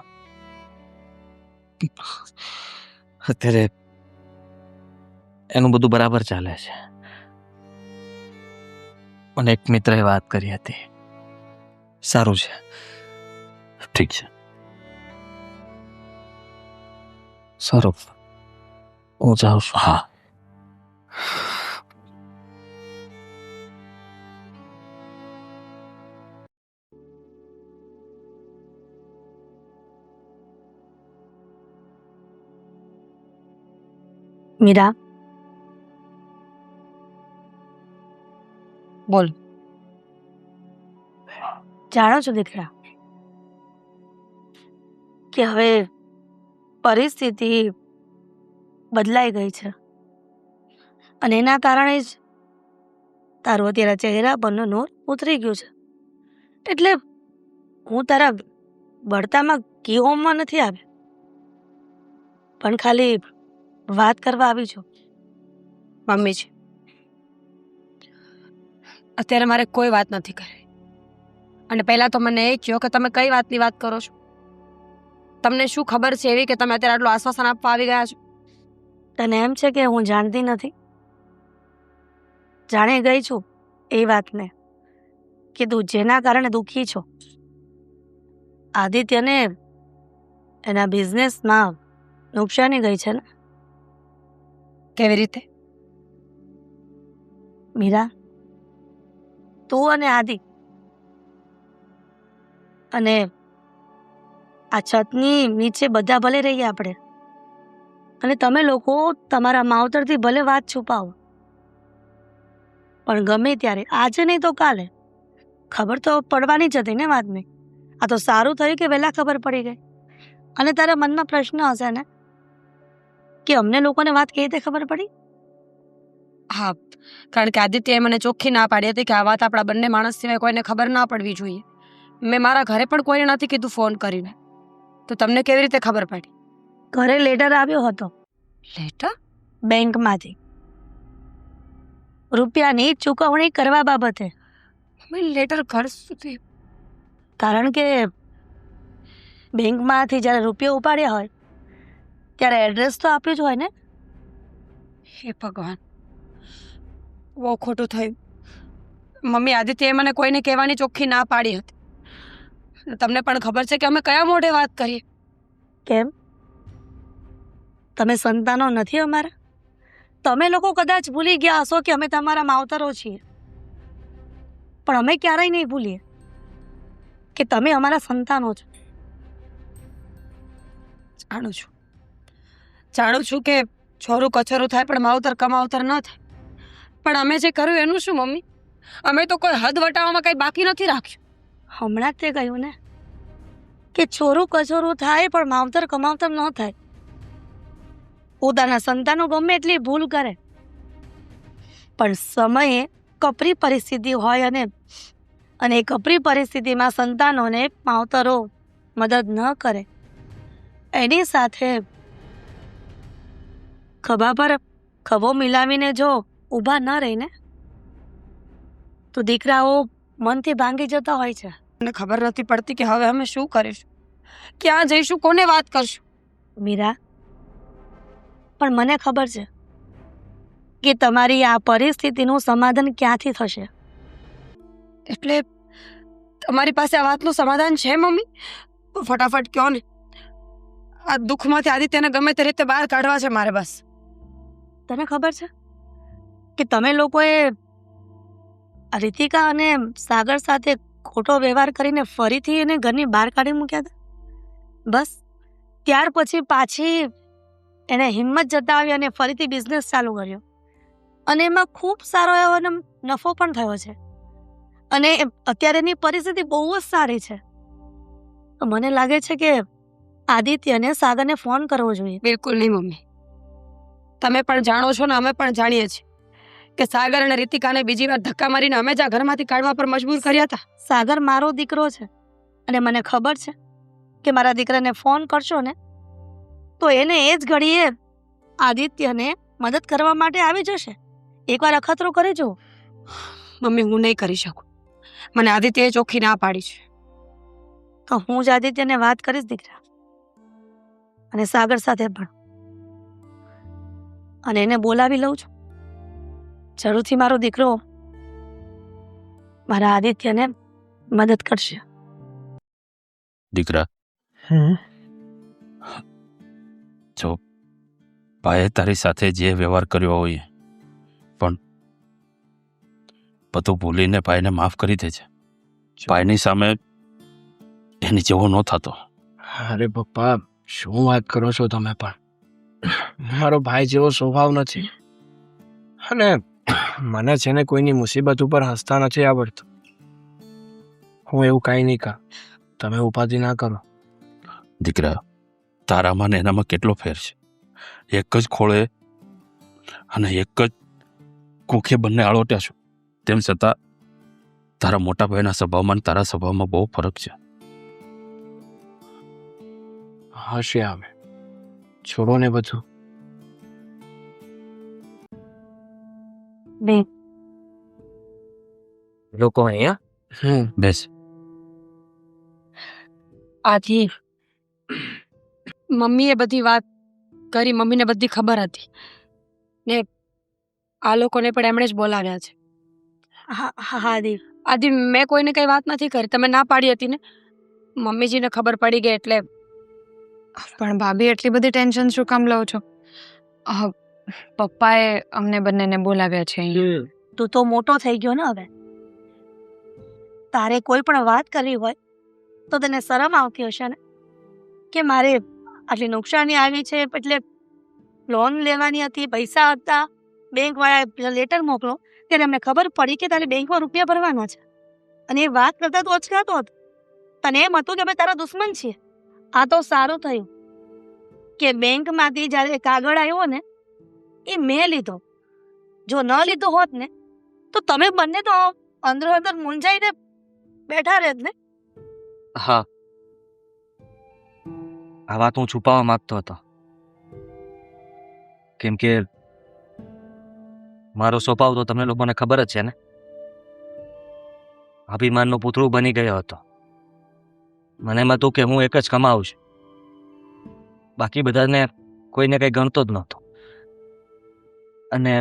S1: અત્યારે એનું બધું બરાબર ચાલે છે. મને એક મિત્રએ વાત કરી હતી. સારું છે.
S2: ઠીક છે.
S1: સારું, હું જાઉં છું.
S2: હા.
S3: મીરા,
S4: બોલ.
S3: જાણો છો દીકરા કે હવે પરિસ્થિતિ બદલાઈ ગઈ છે, અને એના કારણે જ તારું અત્યારે ચહેરા પરનો નૂર ઉતરી ગયું છે. એટલે હું તારા બળતામાં કીહોમમાં નથી આવી, પણ ખાલી વાત કરવા આવી છું.
S4: મમ્મીજી, અત્યારે મારે કોઈ વાત નથી કરવી. અને પહેલા તો મને એ કહો કે તમે કઈ વાતની વાત કરો છો? તમને શું ખબર છે એવી કે તમે અત્યારે આટલું આશ્વાસન આપવા આવી ગયા છો?
S3: તને એમ છે કે હું જાણતી નથી? જાણી ગઈ છું એ વાતને કે તું જેના કારણે દુઃખી છો, આદિત્યને એના બિઝનેસમાં નુકસાની ગઈ છે ને.
S4: કેવી રીતે?
S3: મીરા, તું અને આદિ અને આ છતની નીચે બધા ભલે રહીએ આપણે, અને તમે લોકો તમારા માવતરથી ભલે વાત છુપાવો, પણ ગમે ત્યારે આજે નહીં તો કાલે ખબર તો પડવાની જ હતી ને વાતની. આ તો સારું થયું કે વહેલા ખબર પડી ગઈ. અને તારા મનમાં પ્રશ્ન હશે ને કે અમને લોકોને વાત કેવી રીતે ખબર પડી?
S4: હા, કારણ કે આદિત્યએ મને ચોખ્ખી ના પાડી હતી કે આ વાત આપણા બંને માણસ સિવાય કોઈને ખબર ના પડવી જોઈએ. મેં મારા ઘરે પણ કોઈને નથી કીધું ફોન કરીને. તો તમને કેવી રીતે ખબર પડી?
S3: ઘરે લેટર આવ્યો હતો
S4: લેટર?
S3: બેંકમાંથી રૂપિયાની ચૂકવણી કરવા બાબતે.
S4: લેટર ઘર સુધી?
S3: કારણ કે બેંકમાંથી જ્યારે રૂપિયા ઉપાડ્યા હોય ત્યારે એડ્રેસ તો આપ્યું જ હોય ને.
S4: હે ભગવાન, બહુ ખોટું થયું. મમ્મી, આદિત્યએ મને કોઈને કહેવાની ચોખ્ખી ના પાડી હતી. તમને પણ ખબર છે કે અમે કયા મોઢે વાત કરીએ?
S3: કેમ? તમે સંતાનો નથી અમારા? તમે લોકો કદાચ ભૂલી ગયા હશો કે અમે તમારા માવતરો છીએ, પણ અમે ક્યારેય નહીં ભૂલીએ કે તમે અમારા સંતાનો છો.
S4: જાણું છું કે છોરું કચોરું થાય પણ માવતર કમાવતર ન થાય. પણ અમે જે કર્યું એનું શું મમ્મી? અમે તો કોઈ હદ વટાવવામાં કંઈ બાકી નથી રાખ્યું.
S3: હમણાં જ તે કહ્યું ને કે છોરું કચોરું થાય પણ માવતર કમાવતર ન થાય. પોતાના સંતાનો ગમે એટલી ભૂલ કરે, પણ સમયે કપરી પરિસ્થિતિ હોય અને એ કપરી પરિસ્થિતિમાં સંતાનોને માવતરો મદદ ન કરે, એની સાથે ખભા પર ખભો મિલાવીને જો ઊભા ન રહીને તો દીકરાઓ મનથી ભાંગી જતા હોય છે.
S4: મને ખબર નથી પડતી કે હવે અમે શું કરીશું, ક્યાં જઈશું, કોને વાત કરશું?
S3: મીરા, પણ મને ખબર છે કે તમારી આ પરિસ્થિતિનું સમાધાન ક્યાંથી થશે.
S4: એટલે તમારી પાસે આ વાતનું સમાધાન છે મમ્મી? તો ફટાફટ કહો ને. આ દુઃખમાંથી આદિત્યને ગમે તે રીતે બહાર કાઢવા છે મારે. બસ
S3: તને ખબર છે કે તમે લોકોએ રીતિકા અને સાગર સાથે ખોટો વ્યવહાર કરીને ફરીથી એને ઘરની બહાર કાઢી મૂક્યા હતા. બસ ત્યાર પછી પાછી એને હિંમત જતાવી અને ફરીથી બિઝનેસ ચાલુ કર્યો અને એમાં ખૂબ સારો એવો નફો પણ થયો છે અને અત્યારે એની પરિસ્થિતિ બહુ જ સારી છે. તો મને લાગે છે કે આદિત્યને સાગરને ફોન કરવો જોઈએ.
S4: બિલકુલ નહીં મમ્મી. તમે પણ જાણો છો ને અમે પણ જાણીએ છીએ કે સાગર અને રીતિકાને બીજી વાર ધક્કા મારીને અમે જ આ ઘરમાંથી કાઢવા પર મજબૂર કર્યા હતા.
S3: સાગર મારો દીકરો છે અને મને ખબર છે કે મારા દીકરાને ફોન કરશો ને તો એને એ જ ઘડીએ આદિત્યને મદદ કરવા માટે આવી જશે. એકવાર અખતરો કરી જુઓ.
S4: મમ્મી, હું નહીં કરી શકું. મને આદિત્યએ ચોખ્ખી ના પાડી છે.
S3: તો હું જ આદિત્યને વાત કરીશ દીકરા, અને સાગર સાથે પણ, અને એને બોલાવી લઉં છું. જરૂરથી મારો દીકરો મારા આદિત્યને મદદ કરશે.
S2: દીકરા, જો ભાઈએ તારી સાથે જે વ્યવહાર કર્યો હોય પણ બધું ભૂલીને ભાઈને માફ કરી દેજે. ભાઈની સામે એની જેવો ન થતો.
S6: અરે પપ્પા, શું વાત કરો છો તમે? પણ મારો ભાઈ જેવો સ્વભાવ નથી, અને મને છે ને કોઈની મુસીબત ઉપર હસતા નથી આવડતું. હું એવું કાંઈ નહીં કહું, તમે ઉપાધિ ના કરો.
S2: દીકરા, તારામાં ને એનામાં કેટલો ફેર છે. એક જ ખોળે અને એક જ કુંખે બંને આળોટ્યા છો, તેમ છતાં તારા મોટા ભાઈના સ્વભાવમાં અને તારા સ્વભાવમાં બહુ ફરક છે.
S6: હશે આવે, છોડો ને બધું.
S3: બે
S1: લોકો અહીંયા
S2: બેસ.
S4: આથી મમ્મીએ બધી વાત કરી. મમ્મીને બધી ખબર હતી ને આ લોકોને પણ એમણે જ બોલાવ્યા છે.
S3: હા દીપ,
S4: આદિ, મેં કોઈને કઈ વાત નથી કરી. તમે ના પાડી હતી ને, મમ્મીજીને ખબર પડી ગઈ એટલે.
S5: પણ ભાભી, એટલી બધી ટેન્શન શું કામ લો છો? પપ્પાએ અમને બંનેને બોલાવ્યા છે અહીં.
S3: તું તો મોટો થઈ ગયો ને હવે. તારે કોઈ પણ વાત કરવી હોય તો તને શરમ આવતી હશે ને કે મારે આટલી નુકસાની આવી છે એટલે લોન લેવાની હતી, પૈસા હતા, બેંક વાળા લેટર મોકલો ત્યારે અમને ખબર પડી કે તારે બેંકમાં રૂપિયા ભરવાના છે. અને એ વાત કરતા તું અચકાતો હતો. તને એમ હતું કે અમે તારા દુશ્મન છીએ. આ તો સારું થયું કે બેંકમાંથી જ્યારે કાગળ આવ્યો ને એ મેં લીધો. જો ન લીધો હોત ને તો તમે બંને તો અંદર અંદર મૂંઝાઈને બેઠા રહેત ને.
S1: હા, આ વાત હું છુપાવવા માંગતો હતો, કેમ કે મારો સ્વભાવ તો તમને લોકોને ખબર જ છે ને. અભિમાનનું પૂતળું બની ગયો હતો. મને એમ હતું કે હું એક જ કમાઉં છું, બાકી બધાને કોઈને કંઈ ગણતો જ નહોતો. અને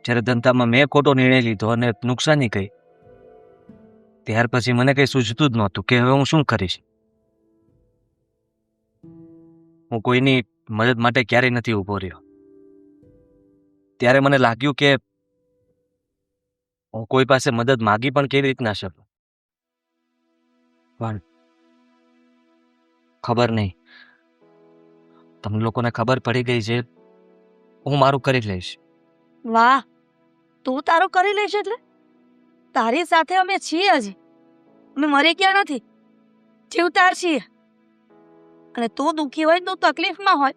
S1: જ્યારે ધંધામાં મેં ખોટો નિર્ણય લીધો અને નુકસાની ગઈ, ત્યાર પછી મને કંઈ સૂઝતું જ નહોતું કે હવે હું શું કરીશ. હું કોઈની મદદ માટે ક્યારેય નથી ઊભો રહ્યો. ત્યારે મને લાગ્યું કે હું કોઈ પાસે મદદ માગી પણ કેવી રીતના શકું. પણ ખબર નહીં, તમને લોકોને ખબર પડી ગઈ છે હું મારું કરી લઈશ.
S3: વાહ, તું તારું કરી લેશે એટલે તારી સાથે અમે છીએ. હજી અમે મરી ગયા નથી, જીવતા છીએ. અને તું દુઃખી હોય, તું તકલીફમાં હોય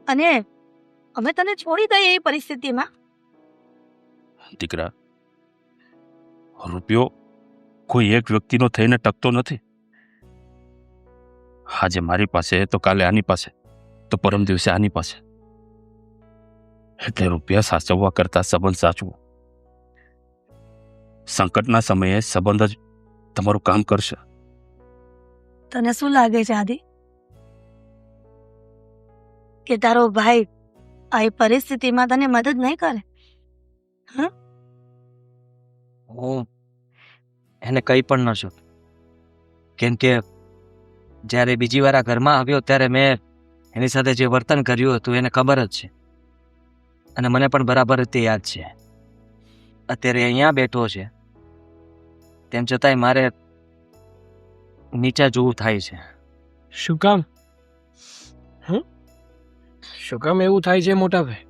S3: અને અમે તને છોડી દઈએ એ પરિસ્થિતિમાં.
S2: દીકરા, રૂપિયો કોઈ એક વ્યક્તિનો થઈને ટકતો નથી. આજે મારી પાસે તો કાલે આની પાસે, તો પરમ દિવસે આની પાસે. એટલે રૂપિયા સાચવવા કરતા સંબંધ સાચવો. સંકટના સમયે સંબંધ જ તમારું કામ કરશે.
S3: તને શું લાગે છે આદિ કે તારો ભાઈ આ પરિસ્થિતિમાં તને મદદ નહીં કરે?
S1: હું એને કંઈ પણ ન શકું, કેમ કે જ્યારે બીજી વાર આ ઘરમાં આવ્યો ત્યારે મેં એની સાથે જે વર્તન કર્યું હતું એને ખબર જ છે, અને મને પણ બરાબર રીતે યાદ છે. અત્યારે અહીંયા બેઠો છે, તેમ છતાંય મારે નીચા જોવું થાય છે.
S6: શું કામ? શું કામ એવું થાય છે મોટા ભાઈ?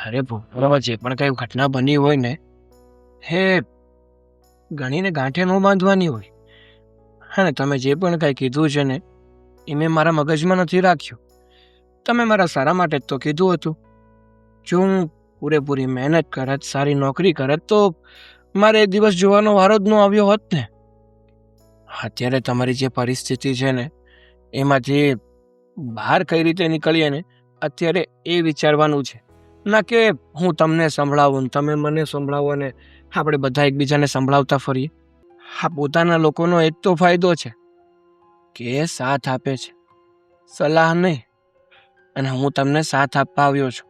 S6: અરે ભૂપરાવા, જે પણ કઈ ઘટના બની હોય ને હે ગણીને ગાંઠે ન બાંધવાની હોય. હા ને, તમે જે પણ કઈ કીધું છે ને એ મેં મારા મગજમાં નથી રાખ્યું. તમે મારા સારા માટે જ તો કીધું હતું. જો હું પૂરેપૂરી મહેનત કરત, સારી નોકરી કરત, તો મારે એ દિવસ જોવાનો વારો જ ન આવ્યો હોત ને. અત્યારે તમારી જે પરિસ્થિતિ છે ને એમાંથી બહાર કઈ રીતે નીકળીએ ને અત્યારે એ વિચારવાનું છે. ના કે હું તમને સંભળાવું ને તમે મને સંભળાવો ને આપણે બધા એકબીજાને સંભળાવતા ફરીએ. હા, પોતાના લોકોનો એક તો ફાયદો છે કે સાથ આપે છે, સલાહ નહીં. અને હું તમને સાથ આપવા આવ્યો છું,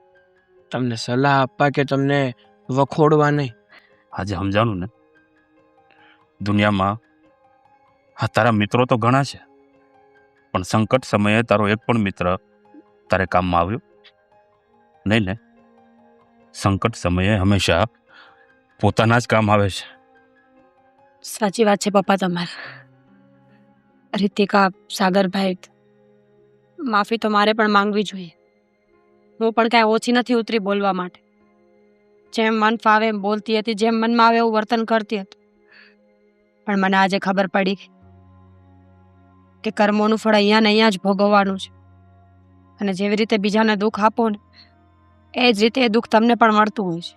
S6: તમને સલાહ આપવા કે તમને વખોડવા નહીં.
S2: આજે સમજાણું ને, દુનિયામાં હા તારા મિત્રો તો ઘણા છે, પણ સંકટ સમયે તારો એક પણ મિત્ર તારે કામમાં આવ્યો નહીં ને. સંકટ સમયે હંમેશા પોતાના જ કામ આવે છે.
S4: સાચી વાત છે પપ્પા તમારે. રીતિકા, સાગરભાઈ, માફી તો મારે પણ માંગવી જોઈએ. હું પણ કાંઈ ઓછી નથી ઉતરી બોલવા માટે. જેમ મન ફાવે એમ બોલતી હતી, જેમ મનમાં આવે એવું વર્તન કરતી હતી. પણ મને આજે ખબર પડી કે કર્મોનું ફળ અહીંયા ને અહીંયા જ ભોગવવાનું છે. અને જેવી રીતે બીજાને દુઃખ આપો ને એ જ રીતે એ દુઃખ તમને પણ મળતું હોય છે.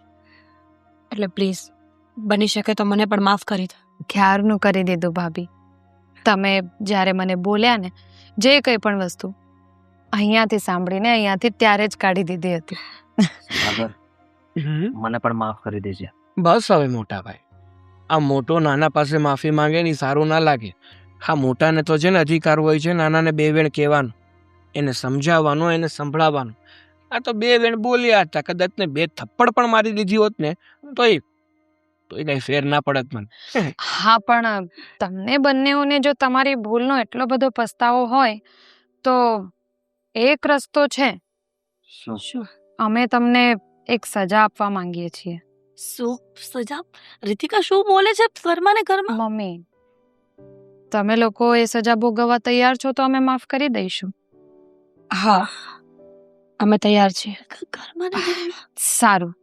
S4: એટલે પ્લીઝ બની શકે તો મને પણ માફ કરી દો.
S5: ક્યારનું કરી દીધું ભાભી. તમે જ્યારે મને બોલ્યા ને જે કંઈ પણ વસ્તુ અહીંયાથી સાંભળીને અહીંયાથી ત્યારે જ કાઢી દીધી હતી.
S1: સાગર, મને પણ માફ કરી દેજે.
S6: બસ હવે મોટા ભાઈ, આ મોટો નાના પાસે માફી માંગે ને ઈ સારું ના લાગે. હા, મોટાને તો છે ને અધિકાર હોય છે નાનાને બે વેણ કહેવાનો, એને સમજાવવાનો, એને સંભળાવવાનો. આ તો બે વેણ બોલ્યા હતા, કદાચ ને બે થપ્પડ પણ મારી દીધી હોત ને તોય કઈ ફેર ના પડત મને.
S5: હા, પણ તમને બંનેઓને જો તમારી ભૂલનો એટલો બધો પસ્તાવો હોય તો એક રસ્તો છે.
S3: શું
S5: અમે તમને એક સજા આપવા માંગીએ છીએ.
S3: શું સજા? રીતિકા શું બોલે છે? ઘરમાં ને ઘરમાં.
S5: મમ્મી, તમે લોકો એ સજા ભોગવવા તૈયાર છો તો અમે માફ કરી દઈશું.
S4: હા અમે તૈયાર છીએ.
S3: ઘરમાં ને ઘરમાં.
S5: સારું,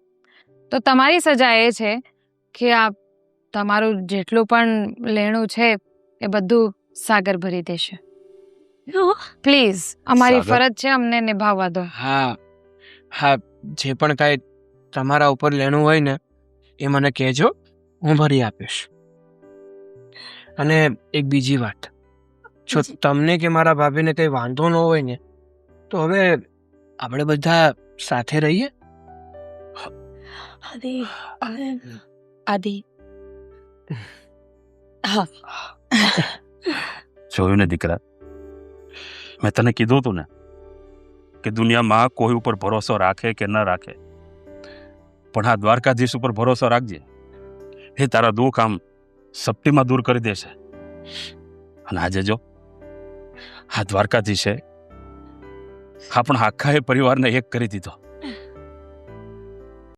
S5: તો તમારી સજા એ છે કે આ તમારું જેટલું પણ લેણું છે એ બધું સાગર ભરી દેશે. પ્લીઝ, અમારી
S2: સાગર?
S5: ફરજ છે, અમને નિભાવવા દો.
S6: હા હા, જે પણ કાંઈ તમારા ઉપર લેણું હોય ને એ મને કહેજો, હું ભરી આપીશ. અને એક બીજી વાત, જો તમને કે મારા ભાભીને કંઈ વાંધો ન હોય ને તો હવે આપણે બધા સાથે રહીએ.
S3: આદિ
S4: આદિ
S2: જોયું ને દીકરા, મેં તને કીધું હતું ને કે દુનિયામાં કોઈ ઉપર ભરોસો રાખે કે ન રાખે, પણ આ દ્વારકાધીશ ઉપર ભરોસો રાખજે. એ તારા દુઃખ આમ સપટીમાં દૂર કરી દેશે. અને આજે જો આ દ્વારકાધીશે આપણા આખા એ પરિવારને એક કરી દીધો.